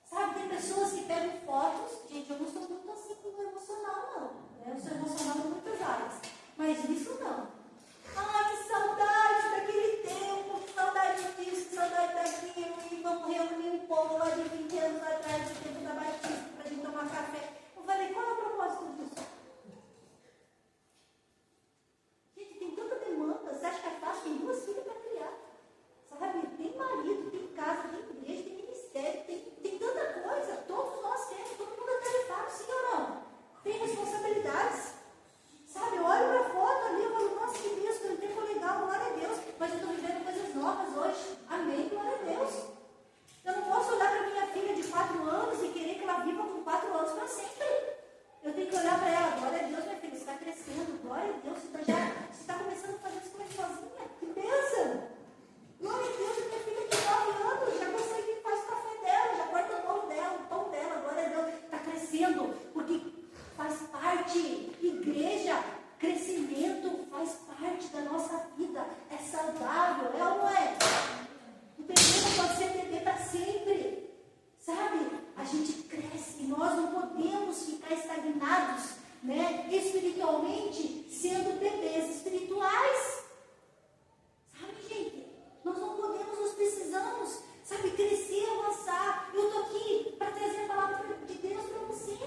Sabe, tem pessoas que pegam fotos. Gente, eu não sou muito assim com o emocional, não. Né? Eu sou emocional em muitas áreas. Mas isso não. Ai, que saudade daquele tempo, que saudade disso, que saudade daquilo. E vamos reunir um povo lá de 20 anos atrás, do tempo da Batista, para a gente tomar café. Eu falei: qual é o propósito disso? Gente, tem tanta demanda. Você acha que é fácil? Tem 2 filhas para criar. Sabe? Tem marido, tem casa, tem igreja, tem ministério, tem tanta coisa. Todos nós temos, todo mundo é tarefado, sim ou não? Tem responsabilidades. Sabe, eu olho para a foto ali, eu falo: nossa, que Deus, que tempo legal, glória a Deus. Mas eu estou vivendo coisas novas hoje. Amém, glória a Deus. Eu não posso olhar para minha filha de 4 anos e querer que ela viva com 4 anos para sempre. Eu tenho que olhar para ela: glória a Deus, minha filha, você está crescendo, glória a Deus, você está começando a fazer as coisas sozinha. Que bênção! Glória a Deus, minha filha de 9 anos já consegue fazer o café dela, já corta o pão dela, glória a Deus, está crescendo, porque faz parte, igreja, crescimento faz parte da nossa vida, é saudável, é ou não é? O bebê não pode ser bebê para sempre, sabe? A gente cresce e nós não podemos ficar estagnados, né? Espiritualmente, sendo bebês espirituais. Sabe, gente? Nós não podemos, nós precisamos, sabe, crescer, avançar. Eu estou aqui para trazer a palavra de Deus para você,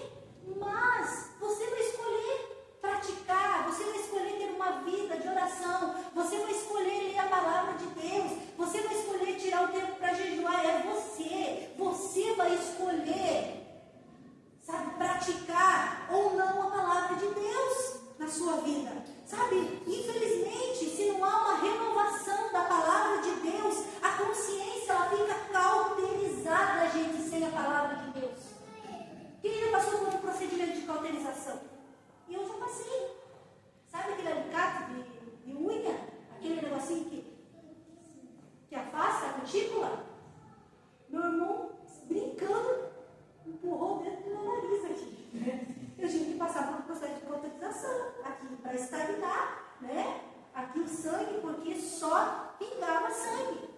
mas você vai escolher praticar, você Sabe, infelizmente, se não há uma renovação da palavra de Deus, a consciência ela fica cauterizada, gente, sem a palavra de Deus. Quem já passou por um procedimento de cauterização? E eu já passei. Sabe aquele alicate de unha? Aquele negocinho que afasta a cutícula? Meu irmão, brincando, empurrou dentro do meu nariz aqui. Eu tive que passar por um processo de cauterização aqui para estagnar, né? Aqui o sangue, porque só pingava sangue.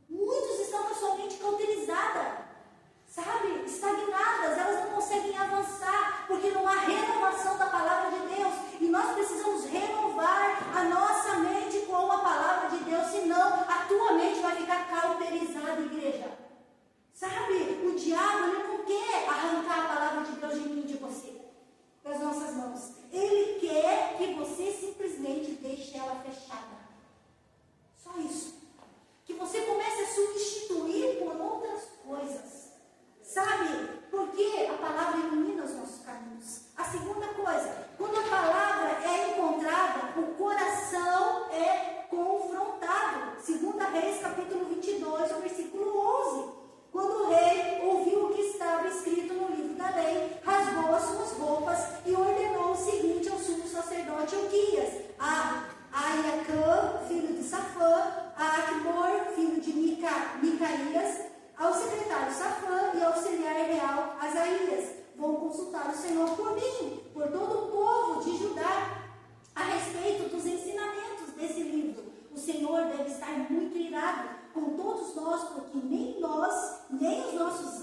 Muitos estão com a sua mente cauterizada, sabe? Estagnadas, elas não conseguem avançar, porque não há renovação da palavra de Deus. E nós precisamos renovar a nossa mente com a palavra de Deus, senão a tua mente vai ficar cauterizada, igreja. Sabe, o diabo ele não quer arrancar a palavra de Deus de mim e de você, das nossas mãos. Ele quer que você simplesmente deixe ela fechada. Só isso. Que você comece a substituir por outras coisas. Sabe, porque a palavra ilumina os nossos caminhos. A segunda coisa, quando a palavra é encontrada, o coração é confrontado. 2 Reis, capítulo 22, versículo 11. Quando o rei ouviu o que estava escrito no livro da lei, rasgou as suas roupas e ordenou o seguinte ao sumo sacerdote Uquias, a Aiacã, filho de Safã, a Acbor, filho de Micaías, ao secretário Safã e ao auxiliar real Asaías. Vão consultar o Senhor por mim, por todo o povo de Judá, a respeito dos ensinamentos desse livro. O Senhor deve estar muito irado com todos nós, porque nem nós, nem os nossos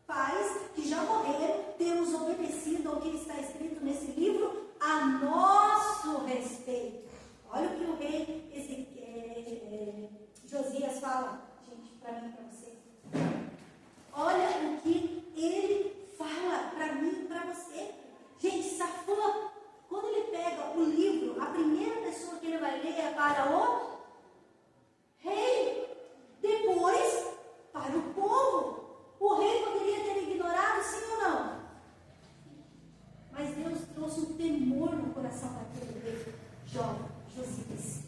pais que já morreram, temos obedecido ao que está escrito nesse livro a nosso respeito. Olha o que o rei Josias fala, gente, para mim e para você. Olha o que ele fala para mim e para você. Gente, Safã, quando ele pega o livro, a primeira pessoa que ele vai ler é para o rei, depois para o povo. O rei poderia ter ignorado, sim ou não? Mas Deus trouxe um temor no coração daquele rei, Josias.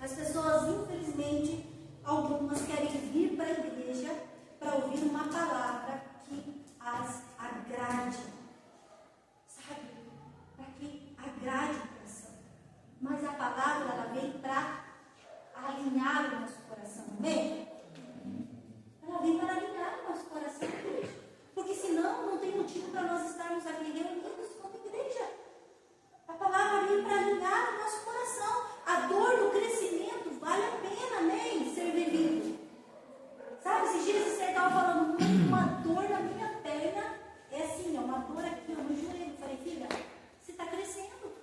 As pessoas, infelizmente, algumas querem vir para a igreja para ouvir uma palavra que as agrade, sabe? Para que agrade o coração. Mas a palavra, ela vem para alinhar o nosso coração, amém? Ela vem para alinhar o nosso coração, igreja. Porque senão não tem motivo para nós estarmos aqui reunidos como igreja. A palavra vem para alinhar o nosso coração. A dor do crescimento vale a pena, amém? Ser vivido. Sabe, esses dias você estava falando muito, uma dor na minha perna. É assim, ó, uma dor aqui, ó, no joelho. Eu falei, filha, você está crescendo.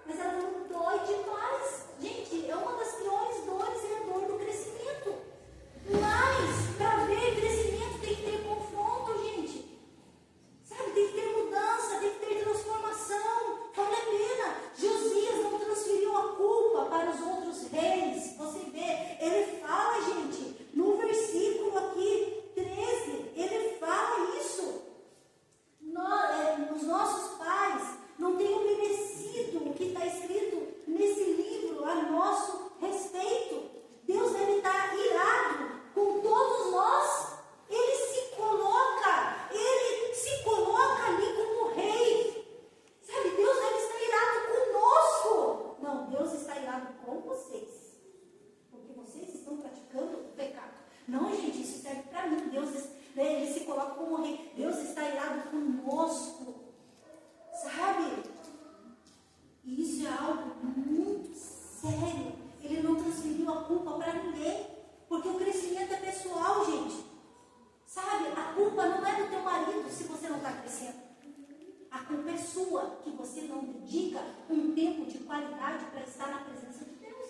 Mas ela não dói demais. Gente, é uma das piores dores, é a dor do crescimento. Mas, para ver crescimento, tem que ter confronto, gente. Sabe, tem que ter mudança, tem que ter transformação. Vale a pena. Josias não transferiu a culpa para os outros reis. Você vê, ele fala, gente, no versículo aqui, 13, ele fala isso. Os nossos pais não têm obedecido o que está escrito nesse livro a nosso respeito. Deus deve estar irado com todos nós. Ele se coloca ali como rei. Sabe, Deus deve estar irado conosco. Não, Deus está irado com vocês, porque vocês estão praticando o pecado. Não, gente, isso serve para mim. Deus, ele se coloca como rei. Deus está irado conosco. Sabe? E isso é algo muito sério. Ele não transferiu a culpa para ninguém, porque o crescimento é pessoal, gente. Sabe? A culpa não é do teu marido se você não está crescendo. A culpa é sua, que você não dedica um tempo de qualidade para estar na presença de Deus.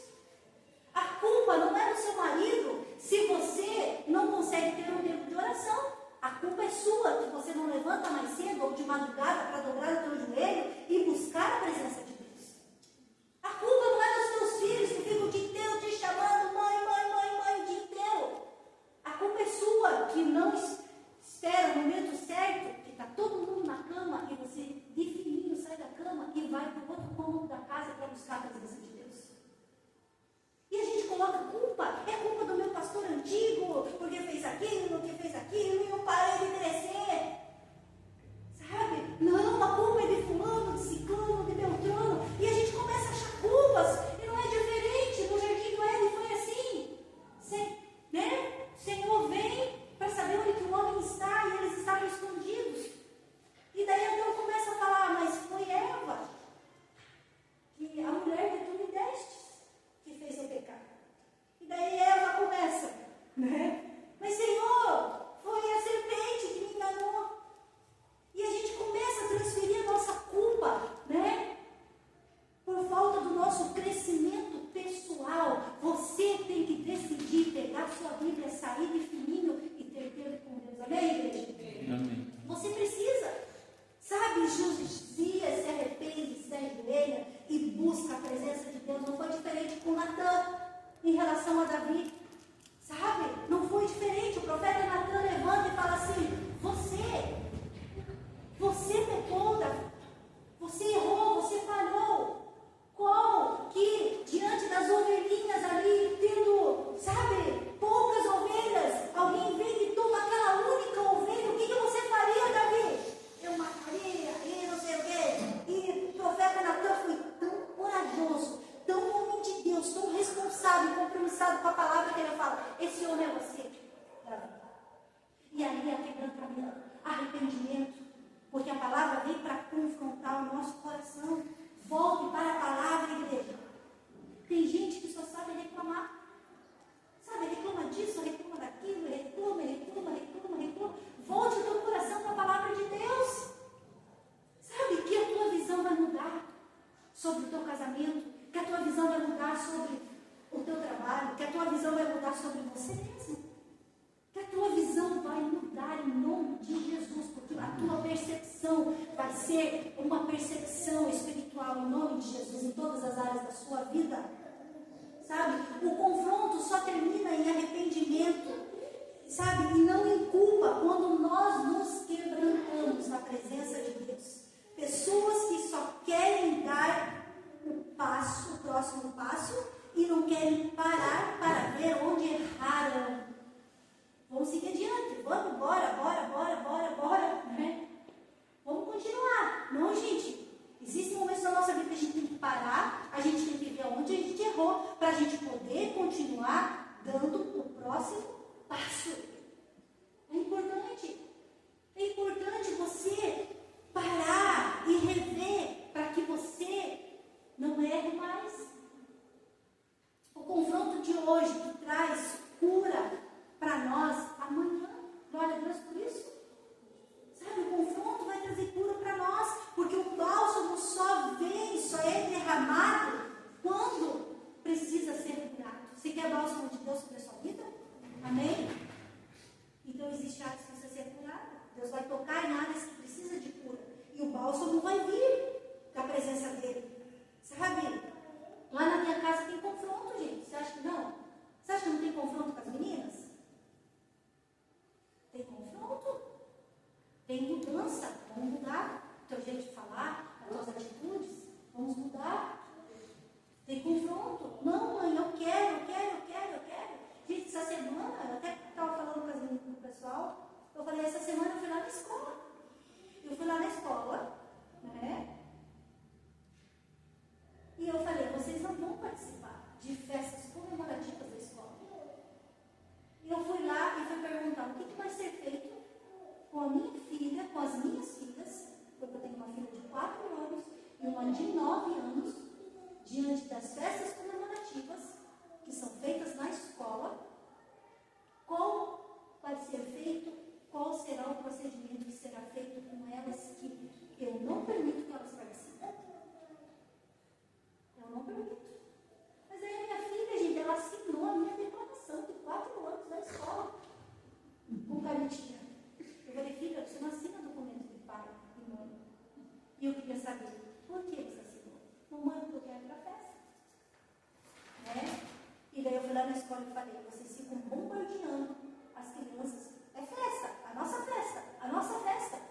A culpa não é do seu marido se você não consegue ter um tempo de oração. A culpa é sua, que você não levanta mais cedo ou de madrugada para dobrar o teu joelho e buscar a presença de Deus. A culpa não é dos teus filhos que ficam o dia inteiro te chamando, mãe, o dia inteiro. A culpa é sua, que não espera o momento certo, que está todo mundo na cama e você de fininho sai da cama e vai para o outro cômodo da casa contigo, porque fez aquilo, e eu parei de crescer. Sabe? Não, a culpa é de fulano, de ciclano, de beltrano. E a gente começa a achar culpas. E não é diferente. No jardim do Éden foi assim. Né? O Senhor vem para saber onde que o homem está e eles estavam escondidos. E daí então começa a falar, mas foi Eva, que a mulher que tu me destes, que fez o pecado. E daí Eva começa, né? Mas Senhor, foi a serpente que me enganou. E a gente começa a transferir a nossa culpa, né? Por falta do nosso crescimento pessoal. Você tem que decidir pegar sua Bíblia, sair de fininho e ter tempo com Deus. Amém, igreja? Amém. Você precisa, sabe, Josias se arrepende, se ajoelha e busca a presença de Deus. Não foi diferente com Natã em relação a Davi. Sabe? Não foi diferente. O profeta Natã levanta e fala assim: Você pecou, Davi. Você errou, você falhou. Qual que, diante das ovelhinhas ali, tendo, sabe, poucas ovelhas, alguém vem e toma aquela única ovelha, o que você faria, Davi? Eu mataria, e não sei o quê. E o profeta Natã foi tão corajoso, tão homem de Deus, tão responsável e compromissado com a palavra que ele fala: esse homem é você, Davi. E aí é quebrantamento, arrependimento, porque a palavra vem para confrontar o nosso coração. Volte para a palavra, igreja. Tem gente que só sabe reclamar. Sabe, reclama disso, reclama daquilo, reclama. Volte o teu coração para a palavra de Deus. Sabe, que a tua visão vai mudar sobre o teu casamento, que a tua visão vai mudar sobre o teu trabalho, que a tua visão vai mudar sobre você mesmo. Que a tua visão vai mudar em nome de Jesus, porque a tua percepção vai ser uma percepção espiritual em nome de Jesus, em todas as áreas da sua vida. Sabe? O confronto só termina em arrependimento, sabe? E não em culpa, quando nós nos quebrantamos na presença de Deus. Pessoas que só querem dar o próximo passo, e não querem parar para ver onde erraram. Vamos seguir adiante, vamos, bora, né? Vamos continuar. Não, gente, existem momentos na nossa vida que a gente tem que parar, a gente tem que ver onde a gente errou, para a gente poder continuar dando o próximo passo. É importante você parar e rever, para que você não erre mais. O confronto de hoje que traz cura para nós amanhã. Glória a Deus por isso. Sabe, o confronto vai trazer cura para nós, porque o bálsamo só é derramado quando precisa ser curado. Você quer bálsamo de Deus sobre a sua vida? Amém? Então existe áreas que precisa ser curada. Deus vai tocar em áreas que precisa de cura. E o bálsamo vai vir da presença dele. Sabe? Lá na minha casa tem confronto, gente. Você acha que não? Você acha que não tem confronto com as meninas? Tem confronto. Tem mudança. Vamos mudar o teu jeito de falar, as tuas atitudes. Vamos mudar. Tem confronto. Não, mãe, eu quero. Gente, essa semana, eu até estava falando com o pessoal, eu falei, essa semana eu fui lá na escola. Né? E eu falei, vocês não vão participar de festas comemorativas da escola. E eu fui lá e fui perguntar o que vai ser feito com a minha filha, com as minhas filhas, porque eu tenho uma filha de 4 anos e uma de 9 anos, diante das festas comemorativas que são feitas na escola. Qual vai ser feito, qual será o procedimento que será feito com elas, que eu não permito que elas participem. Eu não permito. Mas aí a minha filha, gente, ela assinou a minha declaração de 4 anos na escola, com canetinha. Eu falei, filha, você não assina documento de pai e mãe. E eu queria saber, por que você assinou? Mamãe, porque eu quero ir para a festa. Né? E daí eu fui lá na escola e falei, vocês ficam bombardeando as crianças. É festa, a nossa festa.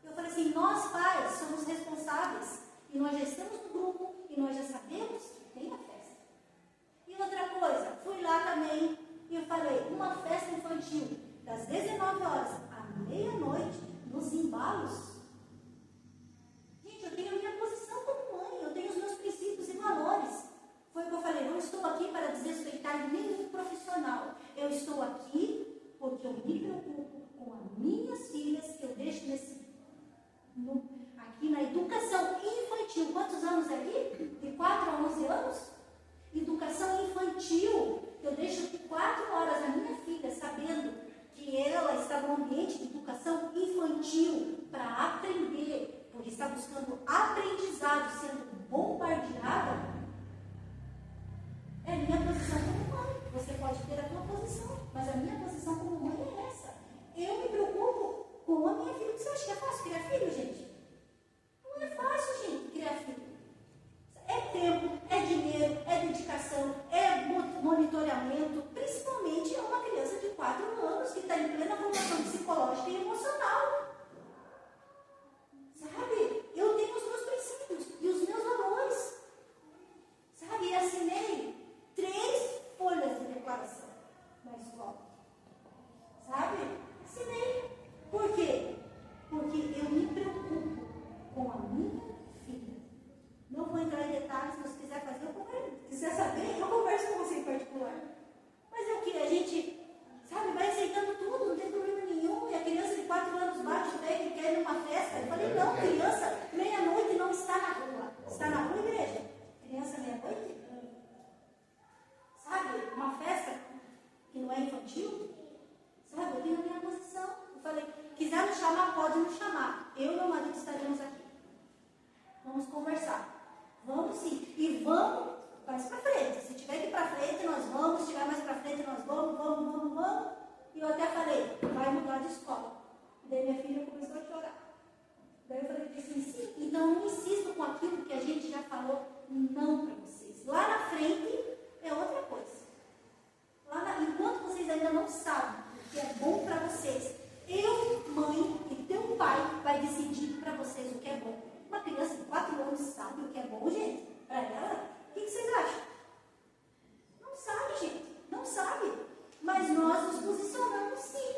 Eu falei assim, nós pais somos responsáveis. E nós já estamos no grupo e nós já sabemos que tem a festa. E outra coisa, fui lá também e eu falei, uma anos. Educação infantil. Eu deixo 4 horas a minha filha sabendo que ela está num ambiente de educação infantil para aprender, porque está buscando aprendizado, sendo bombardeada. É a minha posição como mãe. Você pode ter a tua posição, mas a minha posição como mãe é essa. Eu me preocupo com a minha filha. Você acha que é fácil criar filho, gente? Não é fácil, gente, criar filho. É tempo, é dinheiro, é dedicação, é monitoramento. Principalmente é uma criança de 4 anos que está em plena formação psicológica e emocional. Sabe? Eu tenho os meus princípios e os meus valores. Sabe? E assinei 3 folhas de declaração na escola. Sabe? Assinei. Por quê? Porque eu me preocupo com a minha filha. Não vou entrar em detalhes, se você quiser fazer, quiser saber, eu converso com você em particular. Mas é o que? A gente, sabe, vai aceitando tudo, não tem problema nenhum. E a criança de 4 anos bate o pé e quer ir numa festa. Eu falei, não, criança, meia-noite não está na rua. Está na rua, igreja? Criança meia-noite? Sabe, uma festa que não é infantil. Sabe, eu tenho a minha posição. Eu falei, quiser nos chamar, pode nos chamar. Eu e meu marido estaremos aqui. Vamos conversar. Vamos sim. E vamos mais para frente. Se tiver que ir para frente, nós vamos. Se tiver mais para frente, nós vamos. E eu até falei, vai mudar de escola. Daí minha filha começou a chorar. Daí eu falei assim, sim. Então não insisto com aquilo que a gente já falou não para vocês. Lá na frente é outra coisa. Enquanto vocês ainda não sabem o que é bom para vocês, eu, mãe, e teu pai vai decidir para vocês o que é bom. Uma criança de 4 anos sabe o que é bom, gente? Para ela? O que vocês acham? Não sabe, gente. Não sabe. Mas nós nos posicionamos sim.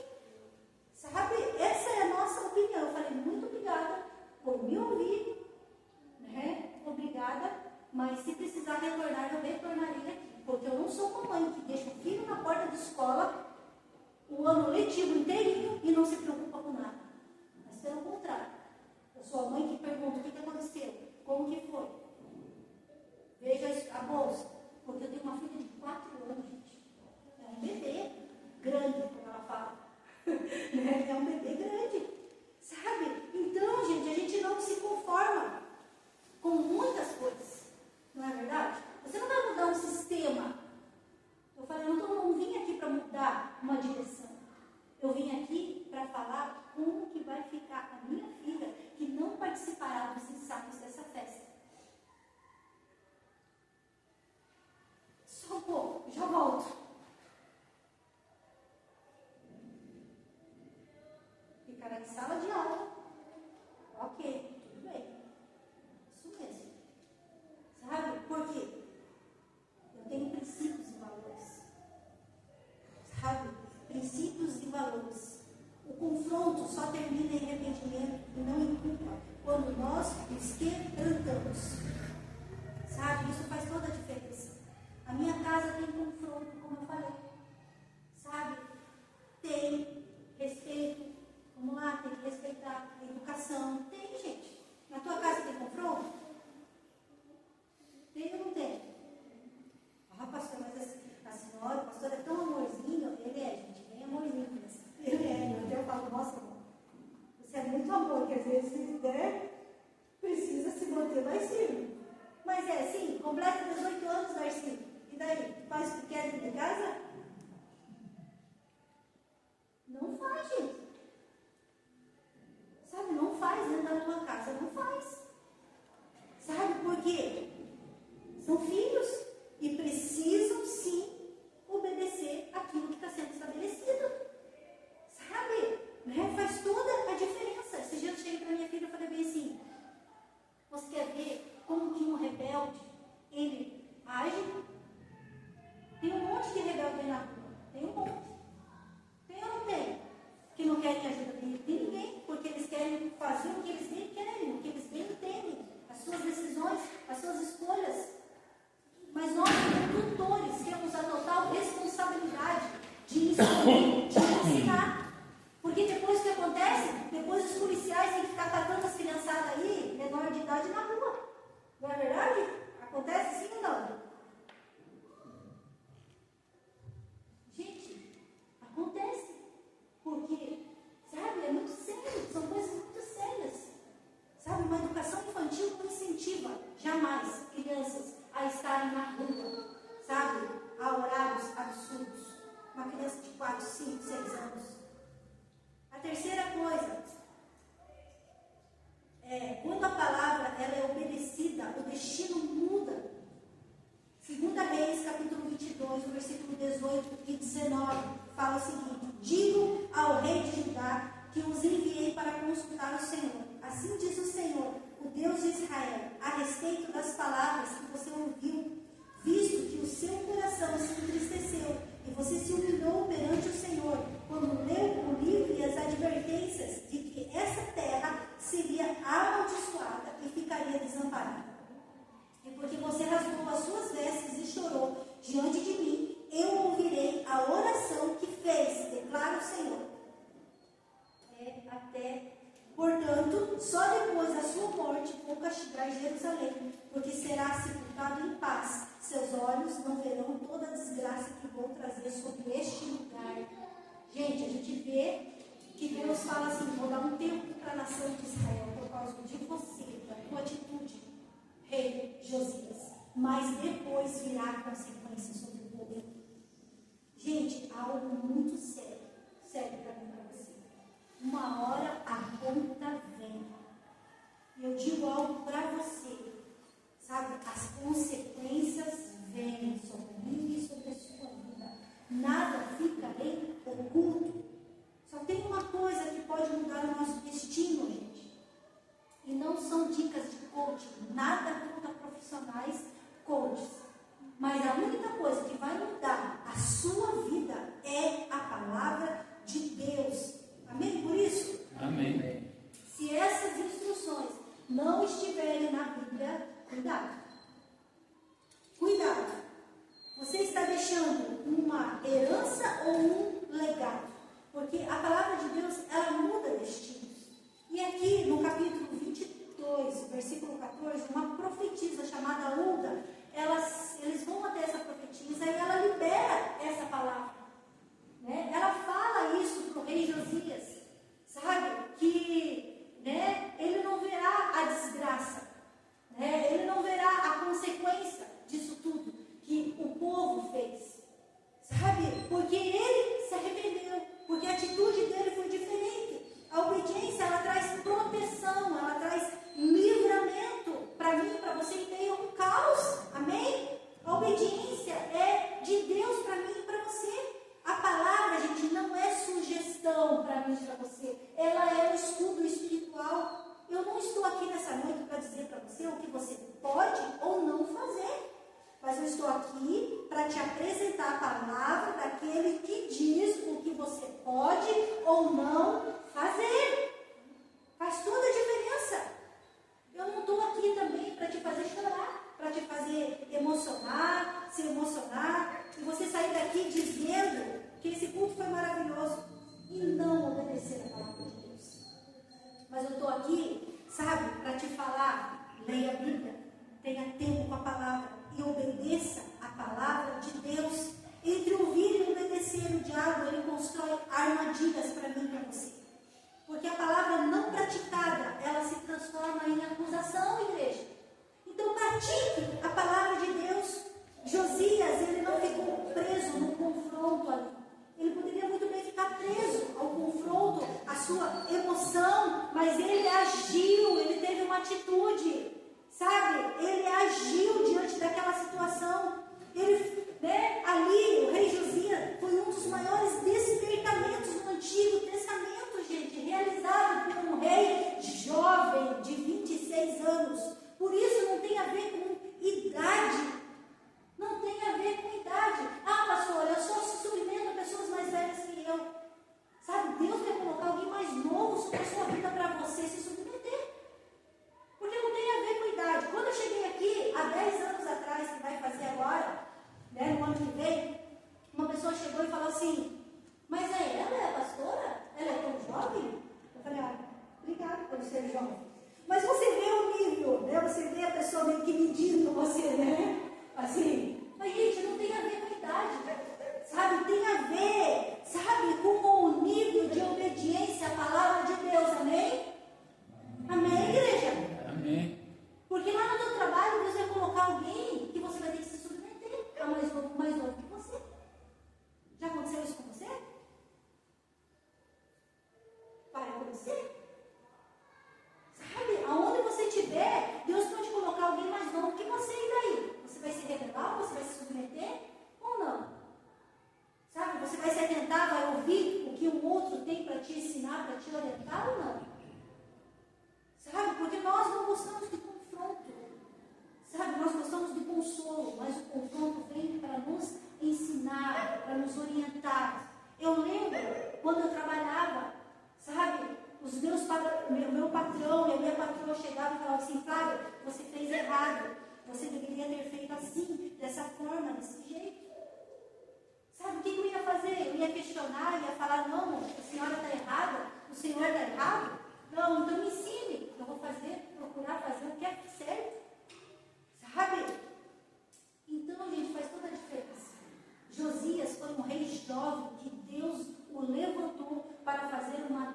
Sabe? Essa é a nossa opinião. Eu falei, muito obrigada por me ouvir. Né? Obrigada. Mas se precisar retornar, eu retornarei aqui. Porque eu não sou uma mãe que deixa o filho na porta de escola o ano letivo inteirinho e não se preocupa com nada. Mas pelo contrário. Eu sou a mãe que pergunta o que aconteceu, como que foi. Veja a bolsa, porque eu tenho uma filha de 4 anos, gente. É um bebê grande, como ela fala. É um bebê grande, sabe? Então, gente, a gente não se conforma com muitas coisas, não é verdade? Você não vai mudar um sistema. Eu falei, eu não vim aqui para mudar uma direção. Eu vim aqui para falar como que vai ficar a minha filha que não participará dos ensaios dessa festa. Só um pouco, já volto. Ficará em sala de aula. Ok, tudo bem. Isso mesmo. Sabe por quê? Eu tenho princípios e valores. Sabe? Princípios e valores. O confronto só termina em arrependimento e não em culpa quando nós nos quebrantamos. Sabe? Isso faz toda a diferença. A minha casa tem confronto, como eu falei. Sabe? Tem respeito. Vamos lá, tem que respeitar a educação. Tem, gente. Na tua casa tem confronto? Tem ou não tem? Ah, pastor, mas a senhora, o pastor é tão amorzinho. Ele é, gente, bem amorzinho. Ele é, até eu falo, nossa, você é muito amor, que às vezes, né, precisa se manter mais firme. Mas é assim, completa 18 anos, Darcy. E daí? Faz o que quer dentro de casa? Não faz, gente. Sabe, não faz dentro da tua casa, não faz. Sabe por quê? São filhos e precisam sim obedecer aquilo que está sendo estabelecido. Sabe? Né? Faz toda a diferença. Esse dia eu cheguei para minha filha e falei bem assim, você quer ver como que um rebelde, ele age? Tem um monte de rebelde aí na rua. Tem um monte. Tem ou não tem? Que não querem ajuda de ninguém, porque eles querem fazer o que eles bem querem, o que eles bem entendem, as suas decisões, as suas escolhas. Mas nós, como tutores, temos a total responsabilidade de instruir, de ensinar. Porque depois o que acontece? Depois os policiais têm que ficar catando as criançadas aí, menor de idade, na rua. Não é verdade? Acontece sim ou não? 5, 6 anos. A terceira coisa é, quando a palavra ela é obedecida, o destino muda. 2 Reis, capítulo 22, versículo 18 e 19, fala o seguinte: digo ao rei de Judá que os enviei para consultar o Senhor. Assim diz o Senhor, o Deus de Israel, a respeito das palavras que você ouviu, visto que o seu coração se entristeceu e você se humilhou perante o Senhor, quando leu o livro e as advertências de que essa terra seria amaldiçoada e ficaria desamparada. E porque você rasgou as suas vestes e chorou diante de mim, eu ouvirei a oração que fez, declara o Senhor. Portanto, só depois da sua morte vou castigar Jerusalém, porque será sepultado em paz. Seus olhos não verão toda a desgraça que vou trazer sobre este lugar. Gente, a gente vê que Deus fala assim: vou dar um tempo para a nação de Israel por causa de você, da tua atitude, rei Josias. Mas depois virá a consequência sobre o povo. Gente, algo muito sério para mim, para você. Uma hora a conta vem. E eu digo algo para você, sabe? As consequências vêm sobre mim e sobre a sua vida. Nada fica bem oculto. Só tem uma coisa que pode mudar o nosso destino, gente. E não são dicas de coaching. Nada contra profissionais coaches. Mas a única coisa que vai mudar a sua vida é a palavra de Deus. Amém por isso? Amém. Se essas instruções não estiverem na Bíblia, cuidado. Cuidado. Você está deixando uma herança ou um legado? Porque a palavra de Deus, ela muda destinos. E aqui no capítulo 22, versículo 14, uma profetisa chamada Hulda, eles vão até essa profetisa e ela libera essa palavra. Né? Ela fala isso para o rei Josias, sabe? Que ele não verá a desgraça, ele não verá a consequência disso tudo que o povo fez, sabe? Porque ele se arrependeu, porque a atitude dele foi diferente. A obediência, ela traz proteção, ela traz livramento para mim, para você, em meio a um caos. Amém? A obediência é de Deus para mim e para você. A palavra, gente, não é sugestão para mim e para você. Ela é um estudo espiritual. Eu não estou aqui nessa noite para dizer para você o que você pode ou não fazer. Mas eu estou aqui para te apresentar a palavra daquele que diz o que você pode ou não fazer. Faz toda a diferença. Eu não estou aqui também para te fazer chorar, para te fazer emocionar, se emocionar, e você sair daqui dizendo que esse culto foi maravilhoso e não obedecer a palavra de Deus. Mas eu estou aqui, sabe, para te falar: leia a Bíblia, tenha tempo com a palavra e obedeça a palavra de Deus. Entre ouvir e obedecer, o diabo, ele constrói armadilhas para mim e para você. Porque a palavra não praticada, ela se transforma em acusação, igreja. Então pratique a palavra de Deus. Josias, ele não ficou preso no confronto ali. Ele poderia muito bem ficar preso ao confronto, à sua emoção, mas ele agiu, ele teve uma atitude, sabe? Ele agiu diante daquela situação. Ali, o rei Josias foi um dos maiores despertamentos no Antigo Testamento, gente, realizado por um rei jovem de 26 anos. Por isso não tem a ver com idade. Não tem a ver com idade. Ah, pastor, eu só submeto a pessoas mais velhas que eu. Sabe, Deus quer colocar alguém mais novo sobre a sua vida para você se submeter. Porque não tem a ver com idade. Quando eu cheguei aqui, há 10 anos atrás, que vai fazer agora, te ensinar, para te orientar ou não? Sabe? Porque nós não gostamos de confronto. Sabe? Nós gostamos de consolo, mas o confronto vem para nos ensinar, para nos orientar. Eu lembro quando eu trabalhava, sabe? Meu patrão e a minha patroa chegavam e falavam assim: Flávia, você fez errado. Você deveria ter feito assim, dessa forma, desse jeito. Sabe o que eu ia fazer? Eu ia questionar, ia falar: não, a senhora está errada, o senhor está errado. Não, então me ensine. Eu vou procurar fazer o que é certo. Sabe? Então, gente, faz toda a diferença. Josias foi um rei jovem que Deus o levantou para fazer uma